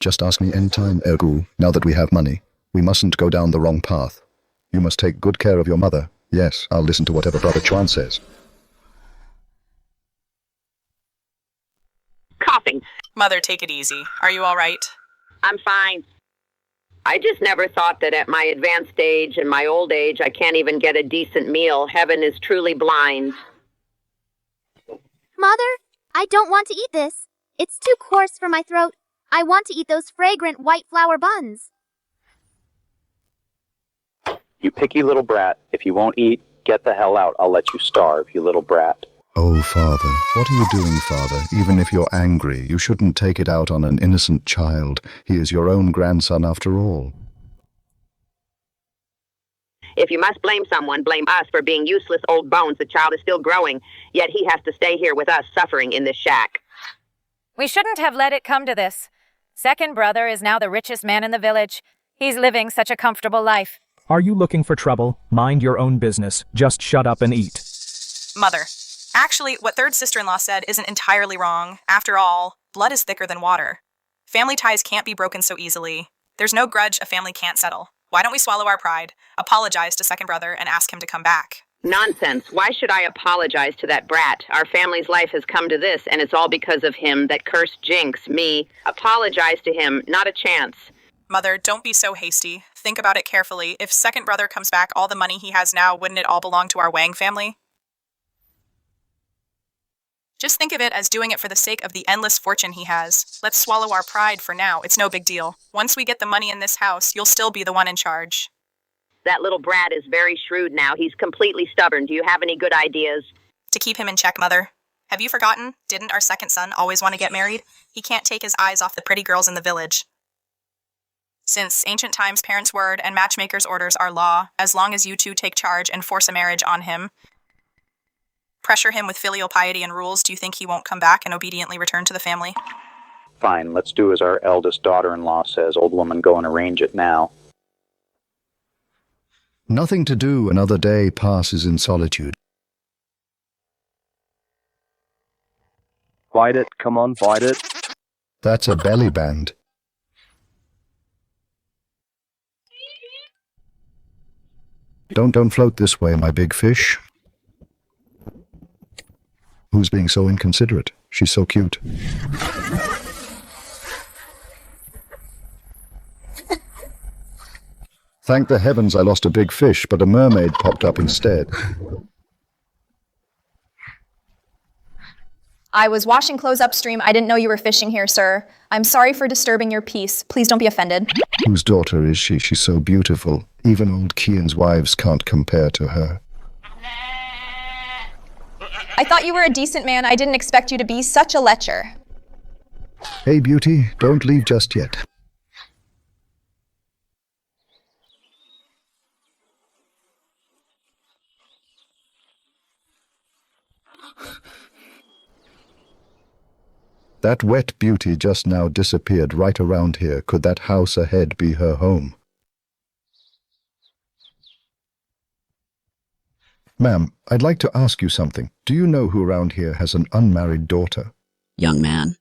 Just ask me anytime, Ergu, now that we have money. We mustn't go down the wrong path. You must take good care of your mother. Yes, I'll listen to whatever Brother Chuan says. Coughing. Mother, take it easy. Are you all right? I'm fine. I just never thought that at my advanced age and my old age I can't even get a decent meal. Heaven is truly blind. Mother, I don't want to eat this. It's too coarse for my throat. I want to eat those fragrant white flour buns. You picky little brat. If you won't eat, get the hell out. I'll let you starve, you little brat. Oh, Father, what are you doing, Father? Even if you're angry, you shouldn't take it out on an innocent child. He is your own grandson after all. If you must blame someone, blame us for being useless old bones. The child is still growing, yet he has to stay here with us, suffering in this shack. We shouldn't have let it come to this. Second brother is now the richest man in the village. He's living such a comfortable life. Are you looking for trouble? Mind your own business. Just shut up and eat. Mother. Actually, what third sister-in-law said isn't entirely wrong. After all, blood is thicker than water. Family ties can't be broken so easily. There's no grudge a family can't settle. Why don't we swallow our pride, apologize to second brother, and ask him to come back? Nonsense. Why should I apologize to that brat? Our family's life has come to this, and it's all because of him, that cursed jinx, me. Apologize to him. Not a chance. Mother, don't be so hasty. Think about it carefully. If second brother comes back, all the money he has now, wouldn't it all belong to our Wang family? Just think of it as doing it for the sake of the endless fortune he has. Let's swallow our pride for now. It's no big deal. Once we get the money in this house, you'll still be the one in charge. That little brat is very shrewd now. He's completely stubborn. Do you have any good ideas? To keep him in check, Mother. Have you forgotten? Didn't our second son always want to get married? He can't take his eyes off the pretty girls in the village. Since ancient times, parents' word and matchmakers' orders are law, as long as you two take charge and force a marriage on him, pressure him with filial piety and rules, do you think he won't come back and obediently return to the family? Fine, let's do as our eldest daughter-in-law says. Old woman, go and arrange it now. Nothing to do, another day passes in solitude. Fight it, come on, fight it. That's a belly band. Don't float this way, my big fish. Who's being so inconsiderate? She's so cute. Thank the heavens I lost a big fish, but a mermaid popped up instead. I was washing clothes upstream. I didn't know you were fishing here, sir. I'm sorry for disturbing your peace. Please don't be offended. Whose daughter is she? She's so beautiful. Even old Kian's wives can't compare to her. I thought you were a decent man. I didn't expect you to be such a lecher. Hey, beauty, don't leave just yet. That wet beauty just now disappeared right around here. Could that house ahead be her home? Ma'am, I'd like to ask you something. Do you know who around here has an unmarried daughter? Young man,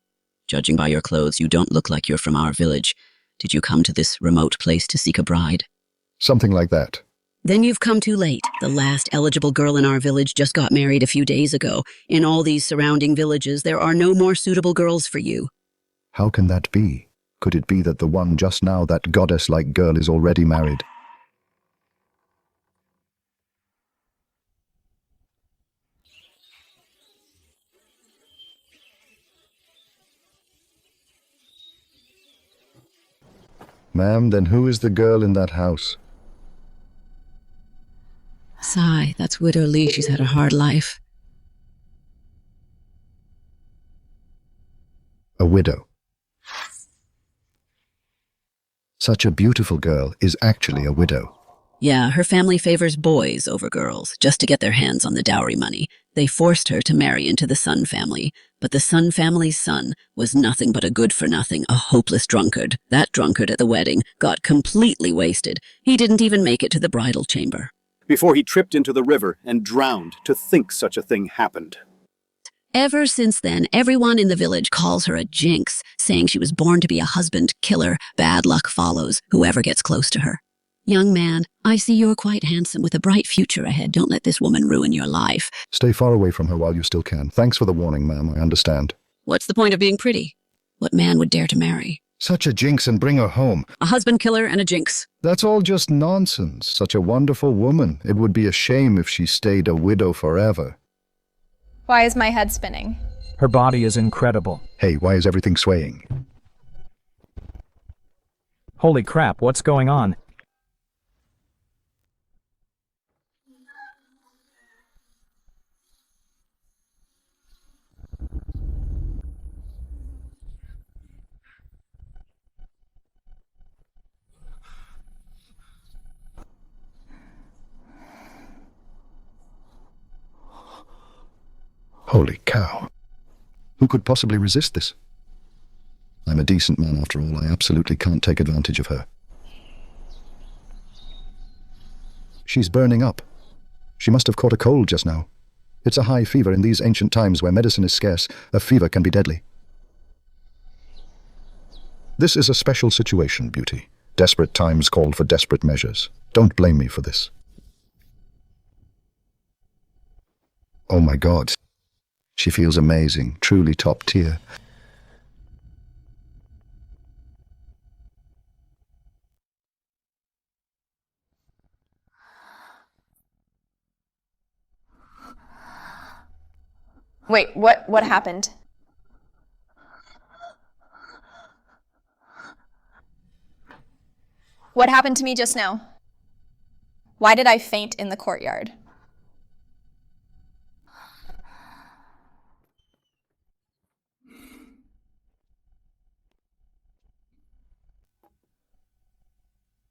judging by your clothes, you don't look like you're from our village. Did you come to this remote place to seek a bride? Something like that. Then you've come too late. The last eligible girl in our village just got married a few days ago. In all these surrounding villages, there are no more suitable girls for you. How can that be? Could it be that the one just now, that goddess-like girl, is already married? Ma'am, then who is the girl in that house? Sigh, that's Widow Lee. She's had a hard life. A widow. Such a beautiful girl is actually a widow. Yeah, her family favors boys over girls, just to get their hands on the dowry money. They forced her to marry into the Sun family, but the Sun family's son was nothing but a good-for-nothing, a hopeless drunkard. That drunkard at the wedding got completely wasted. He didn't even make it to the bridal chamber. Before he tripped into the river and drowned. To think such a thing happened. Ever since then, everyone in the village calls her a jinx, saying she was born to be a husband killer. Bad luck follows whoever gets close to her. Young man, I see you're quite handsome with a bright future ahead. Don't let this woman ruin your life. Stay far away from her while you still can. Thanks for the warning, ma'am. I understand. What's the point of being pretty? What man would dare to marry? Such a jinx, and bring her home. A husband killer and a jinx. That's all just nonsense. Such a wonderful woman. It would be a shame if she stayed a widow forever. Why is my head spinning? Her body is incredible. Hey, why is everything swaying? Holy crap, what's going on? Holy cow. Who could possibly resist this? I'm a decent man after all. I absolutely can't take advantage of her. She's burning up. She must have caught a cold just now. It's a high fever in these ancient times where medicine is scarce. A fever can be deadly. This is a special situation, Beauty. Desperate times call for desperate measures. Don't blame me for this. Oh my God. She feels amazing, truly top tier. Wait, what happened? What happened to me just now? Why did I faint in the courtyard?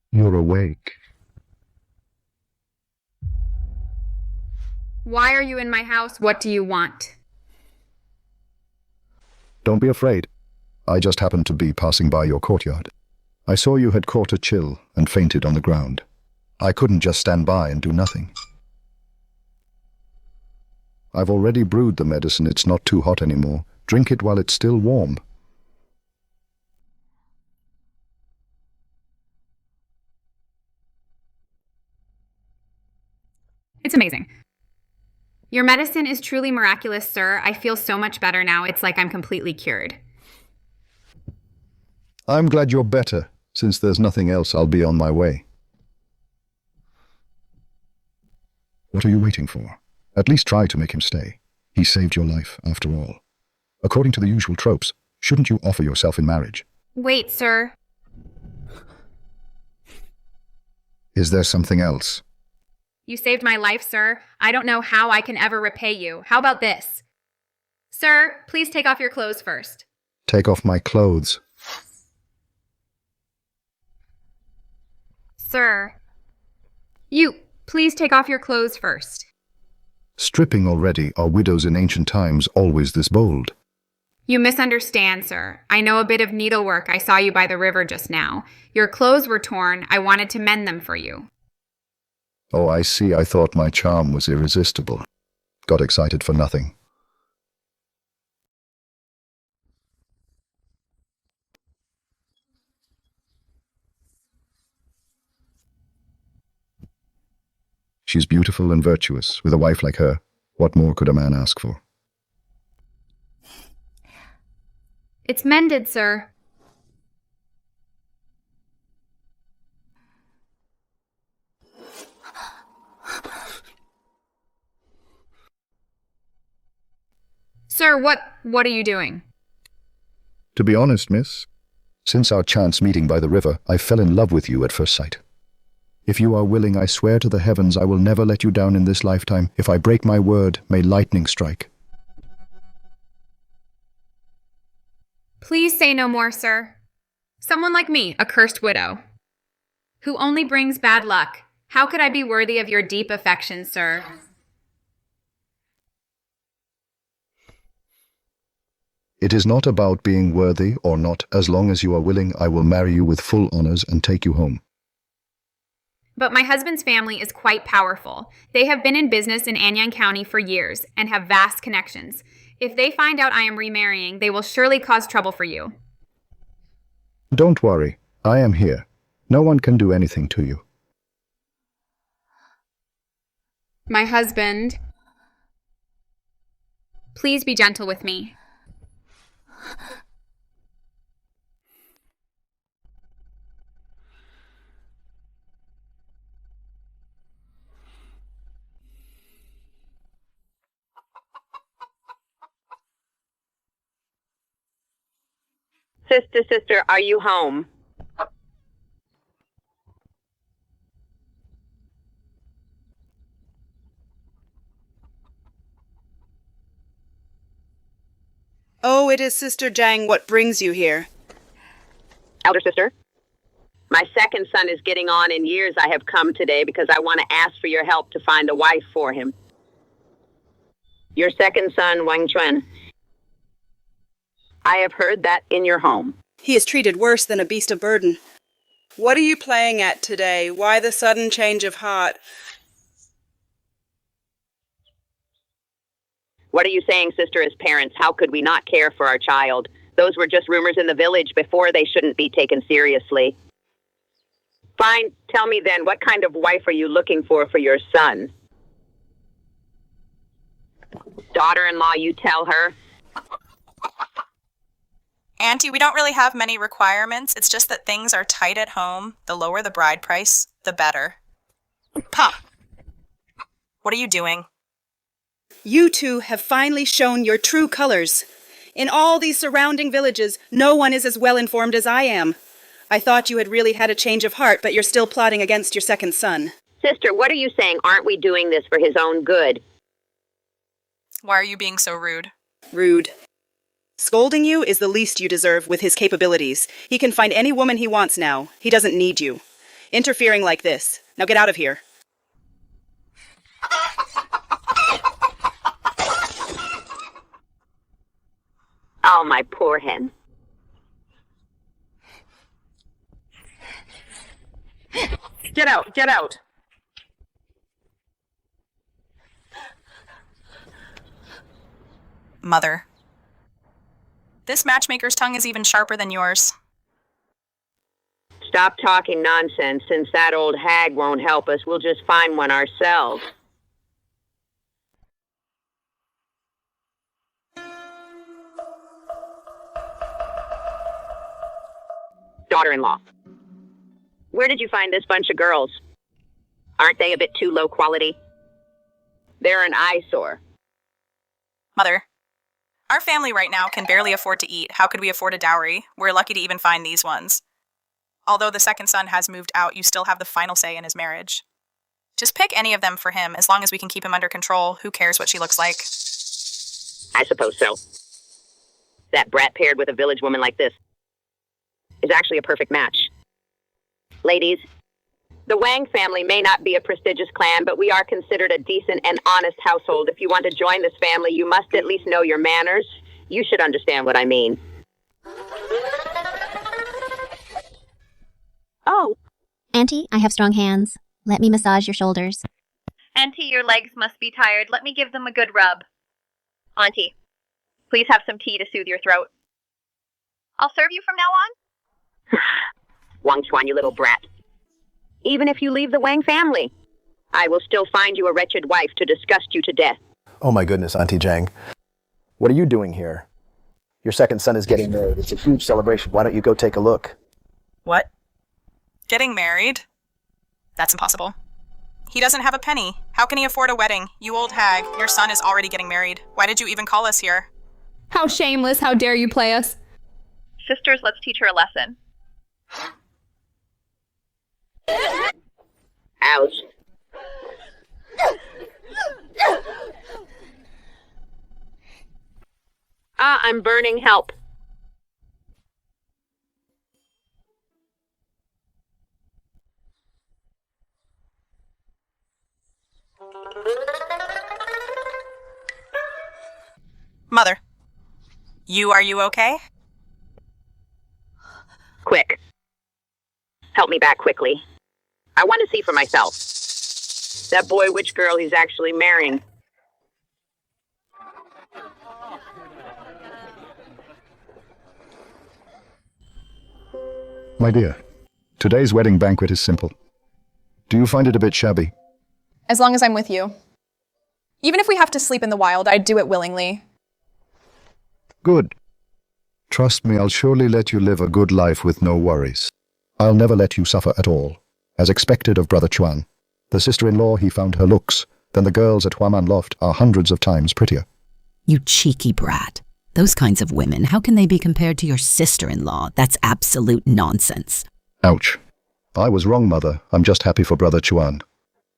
You're awake. Why are you in my house? What do you want? Don't be afraid. I just happened to be passing by your courtyard. I saw you had caught a chill and fainted on the ground. I couldn't just stand by and do nothing. I've already brewed the medicine. It's not too hot anymore. Drink it while it's still warm. It's amazing. Your medicine is truly miraculous, sir. I feel so much better now. It's like I'm completely cured. I'm glad you're better. Since there's nothing else, I'll be on my way. What are you waiting for? At least try to make him stay. He saved your life, after all. According to the usual tropes, shouldn't you offer yourself in marriage? Wait, sir. Is there something else? You saved my life, sir. I don't know how I can ever repay you. How about this? Sir, please take off your clothes first. Take off my clothes. Sir. You, please take off your clothes first. Stripping already, are widows in ancient times always this bold? You misunderstand, sir. I know a bit of needlework. I saw you by the river just now. Your clothes were torn. I wanted to mend them for you. Oh, I see. I thought my charm was irresistible. Got excited for nothing. She's beautiful and virtuous. With a wife like her, what more could a man ask for? It's mended, sir. Sir, what are you doing? To be honest, miss, since our chance meeting by the river, I fell in love with you at first sight. If you are willing, I swear to the heavens I will never let you down in this lifetime. If I break my word, may lightning strike. Please say no more, sir. Someone like me, a cursed widow, who only brings bad luck. How could I be worthy of your deep affection, sir? It is not about being worthy or not. As long as you are willing, I will marry you with full honors and take you home. But my husband's family is quite powerful. They have been in business in Anyang County for years and have vast connections. If they find out I am remarrying, they will surely cause trouble for you. Don't worry. I am here. No one can do anything to you. My husband, please be gentle with me. Sister, are you home? Oh, it is Sister Jiang. What brings you here? Elder sister? My second son is getting on in years. I have come today because I want to ask for your help to find a wife for him. Your second son, Wang Chuan. I have heard that in your home. He is treated worse than a beast of burden. What are you playing at today? Why the sudden change of heart? What are you saying, sister, as parents? How could we not care for our child? Those were just rumors in the village before. They shouldn't be taken seriously. Fine, tell me then, what kind of wife are you looking for your son? Daughter-in-law, you tell her. Auntie, we don't really have many requirements. It's just that things are tight at home. The lower the bride price, the better. Pa! What are you doing? You two have finally shown your true colors. In all these surrounding villages, no one is as well informed as I am. I thought you had really had a change of heart, but you're still plotting against your second son. Sister, what are you saying? Aren't we doing this for his own good? Why are you being so rude? Rude. Scolding you is the least you deserve with his capabilities. He can find any woman he wants now. He doesn't need you. Interfering like this. Now get out of here. Oh, my poor hen. Get out! Get out! Mother. This matchmaker's tongue is even sharper than yours. Stop talking nonsense. Since that old hag won't help us, we'll just find one ourselves. Daughter-in-law. Where did you find this bunch of girls? Aren't they a bit too low quality? They're an eyesore. Mother. Our family right now can barely afford to eat. How could we afford a dowry? We're lucky to even find these ones. Although the second son has moved out, you still have the final say in his marriage. Just pick any of them for him. As long as we can keep him under control, who cares what she looks like? I suppose so. That brat paired with a village woman like this is actually a perfect match. Ladies, the Wang family may not be a prestigious clan, but we are considered a decent and honest household. If you want to join this family, you must at least know your manners. You should understand what I mean. Oh. Auntie, I have strong hands. Let me massage your shoulders. Auntie, your legs must be tired. Let me give them a good rub. Auntie, please have some tea to soothe your throat. I'll serve you from now on. Wang Chuan, you little brat. Even if you leave the Wang family, I will still find you a wretched wife to disgust you to death. Oh my goodness, Auntie Jiang. What are you doing here? Your second son is getting married. It's a huge celebration. Why don't you go take a look? What? Getting married? That's impossible. He doesn't have a penny. How can he afford a wedding? You old hag, your son is already getting married. Why did you even call us here? How shameless, how dare you play us? Sisters, let's teach her a lesson. Ouch. I'm burning. Help. Mother. Are you okay? Quick. Help me back quickly. I want to see for myself. That boy witch girl he's actually marrying. My dear, today's wedding banquet is simple. Do you find it a bit shabby? As long as I'm with you. Even if we have to sleep in the wild, I'd do it willingly. Good. Trust me, I'll surely let you live a good life with no worries. I'll never let you suffer at all, as expected of Brother Chuan. The sister-in-law, he found her looks, then the girls at Huaman Loft are hundreds of times prettier. You cheeky brat. Those kinds of women, how can they be compared to your sister-in-law? That's absolute nonsense. Ouch. I was wrong, Mother. I'm just happy for Brother Chuan.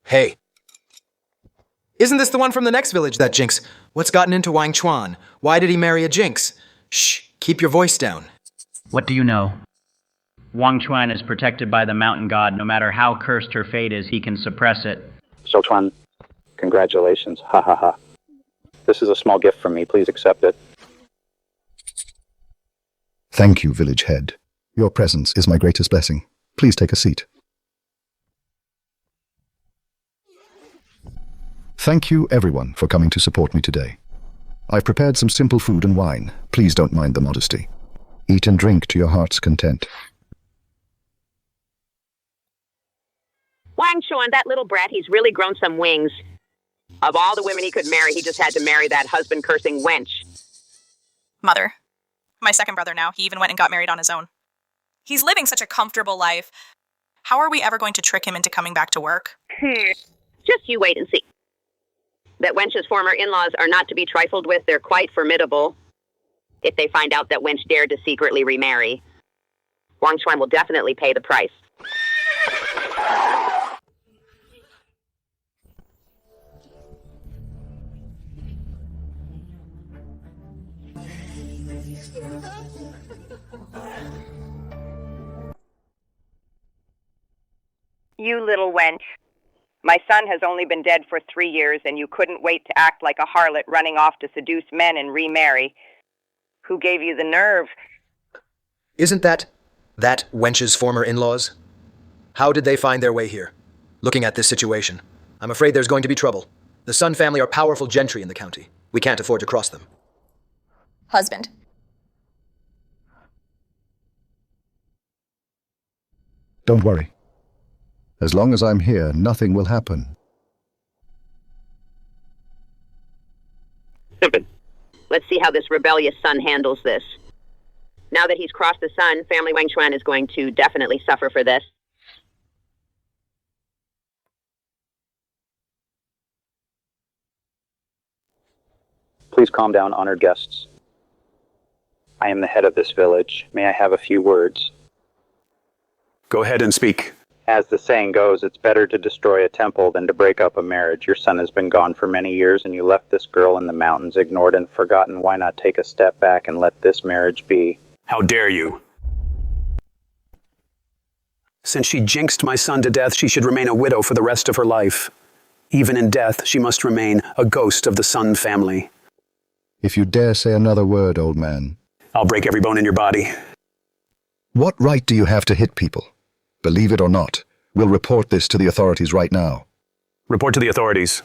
Hey. Isn't this the one from the next village, that jinx? What's gotten into Wang Chuan? Why did he marry a jinx? Shh, keep your voice down. What do you know? Wang Chuan is protected by the mountain god. No matter how cursed her fate is, he can suppress it. So Chuan, congratulations. Ha ha ha. This is a small gift from me. Please accept it. Thank you, village head. Your presence is my greatest blessing. Please take a seat. Thank you, everyone, for coming to support me today. I've prepared some simple food and wine. Please don't mind the modesty. Eat and drink to your heart's content. Wang Chuan, that little brat, he's really grown some wings. Of all the women he could marry, he just had to marry that husband-cursing wench. Mother. My second brother now. He even went and got married on his own. He's living such a comfortable life. How are we ever going to trick him into coming back to work? Just you wait and see. That wench's former in-laws are not to be trifled with. They're quite formidable. If they find out that wench dared to secretly remarry, Wang Chuan will definitely pay the price. You little wench. My son has only been dead for 3 years, and you couldn't wait to act like a harlot running off to seduce men and remarry. Who gave you the nerve? Isn't that wench's former in-laws? How did they find their way here? Looking at this situation, I'm afraid there's going to be trouble. The Sun family are powerful gentry in the county. We can't afford to cross them. Husband. Don't worry. As long as I'm here, nothing will happen. Let's see how this rebellious son handles this. Now that he's crossed the sun, family Wang Chuan is going to definitely suffer for this. Please calm down, honored guests. I am the head of this village. May I have a few words? Go ahead and speak. As the saying goes, it's better to destroy a temple than to break up a marriage. Your son has been gone for many years, and you left this girl in the mountains, ignored and forgotten. Why not take a step back and let this marriage be? How dare you? Since she jinxed my son to death, she should remain a widow for the rest of her life. Even in death, she must remain a ghost of the Sun family. If you dare say another word, old man, I'll break every bone in your body. What right do you have to hit people? Believe it or not, we'll report this to the authorities right now. Report to the authorities.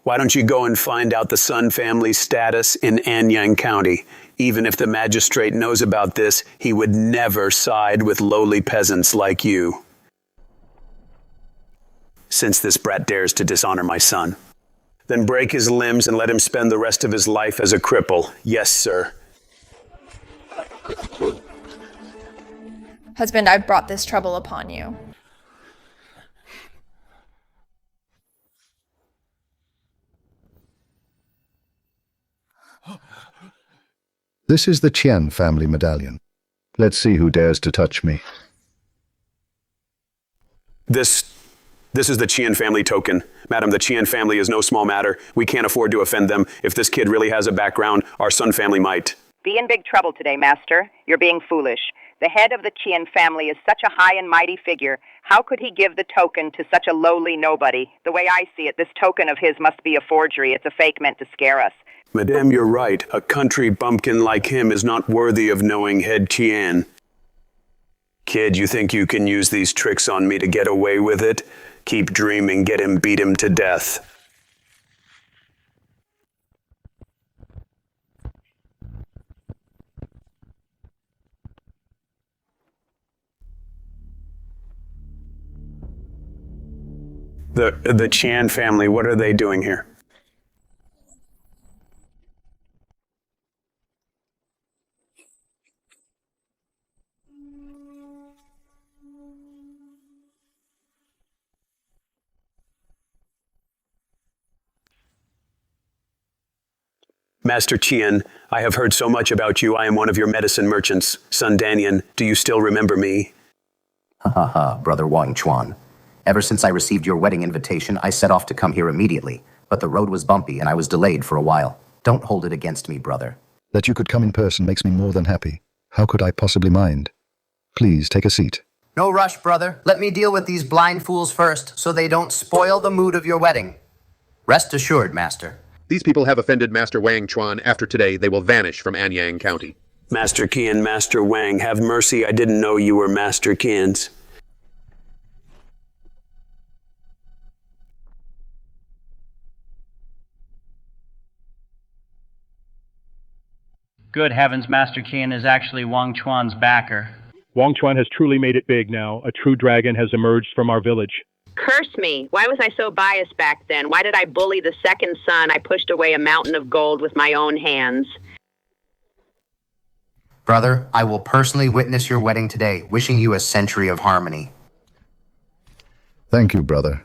Why don't you go and find out the Sun family's status in Anyang County? Even if the magistrate knows about this, he would never side with lowly peasants like you. Since this brat dares to dishonor my son, then break his limbs and let him spend the rest of his life as a cripple. Yes, sir. Husband, I've brought this trouble upon you. This is the Qian family medallion. Let's see who dares to touch me. This is the Qian family token. Madam, the Qian family is no small matter. We can't afford to offend them. If this kid really has a background, our Sun family might. Be in big trouble today, Master. You're being foolish. The head of the Qian family is such a high and mighty figure. How could he give the token to such a lowly nobody? The way I see it, this token of his must be a forgery. It's a fake meant to scare us. Madame, you're right. A country bumpkin like him is not worthy of knowing head Qian. Kid, you think you can use these tricks on me to get away with it? Keep dreaming, beat him to death. The Chan family, what are they doing here? Master Qian, I have heard so much about you. I am one of your medicine merchants. Son Danyan, do you still remember me? Ha ha ha, Brother Wang Chuan. Ever since I received your wedding invitation, I set off to come here immediately, but the road was bumpy and I was delayed for a while. Don't hold it against me, brother. That you could come in person makes me more than happy. How could I possibly mind? Please, take a seat. No rush, brother. Let me deal with these blind fools first, so they don't spoil the mood of your wedding. Rest assured, Master. These people have offended Master Wang Chuan. After today, they will vanish from Anyang County. Master Qian, Master Wang, have mercy. I didn't know you were Master Qian's. Good heavens, Master Qian is actually Wang Chuan's backer. Wang Chuan has truly made it big now. A true dragon has emerged from our village. Curse me. Why was I so biased back then? Why did I bully the second son? I pushed away a mountain of gold with my own hands. Brother, I will personally witness your wedding today, wishing you a century of harmony. Thank you, brother.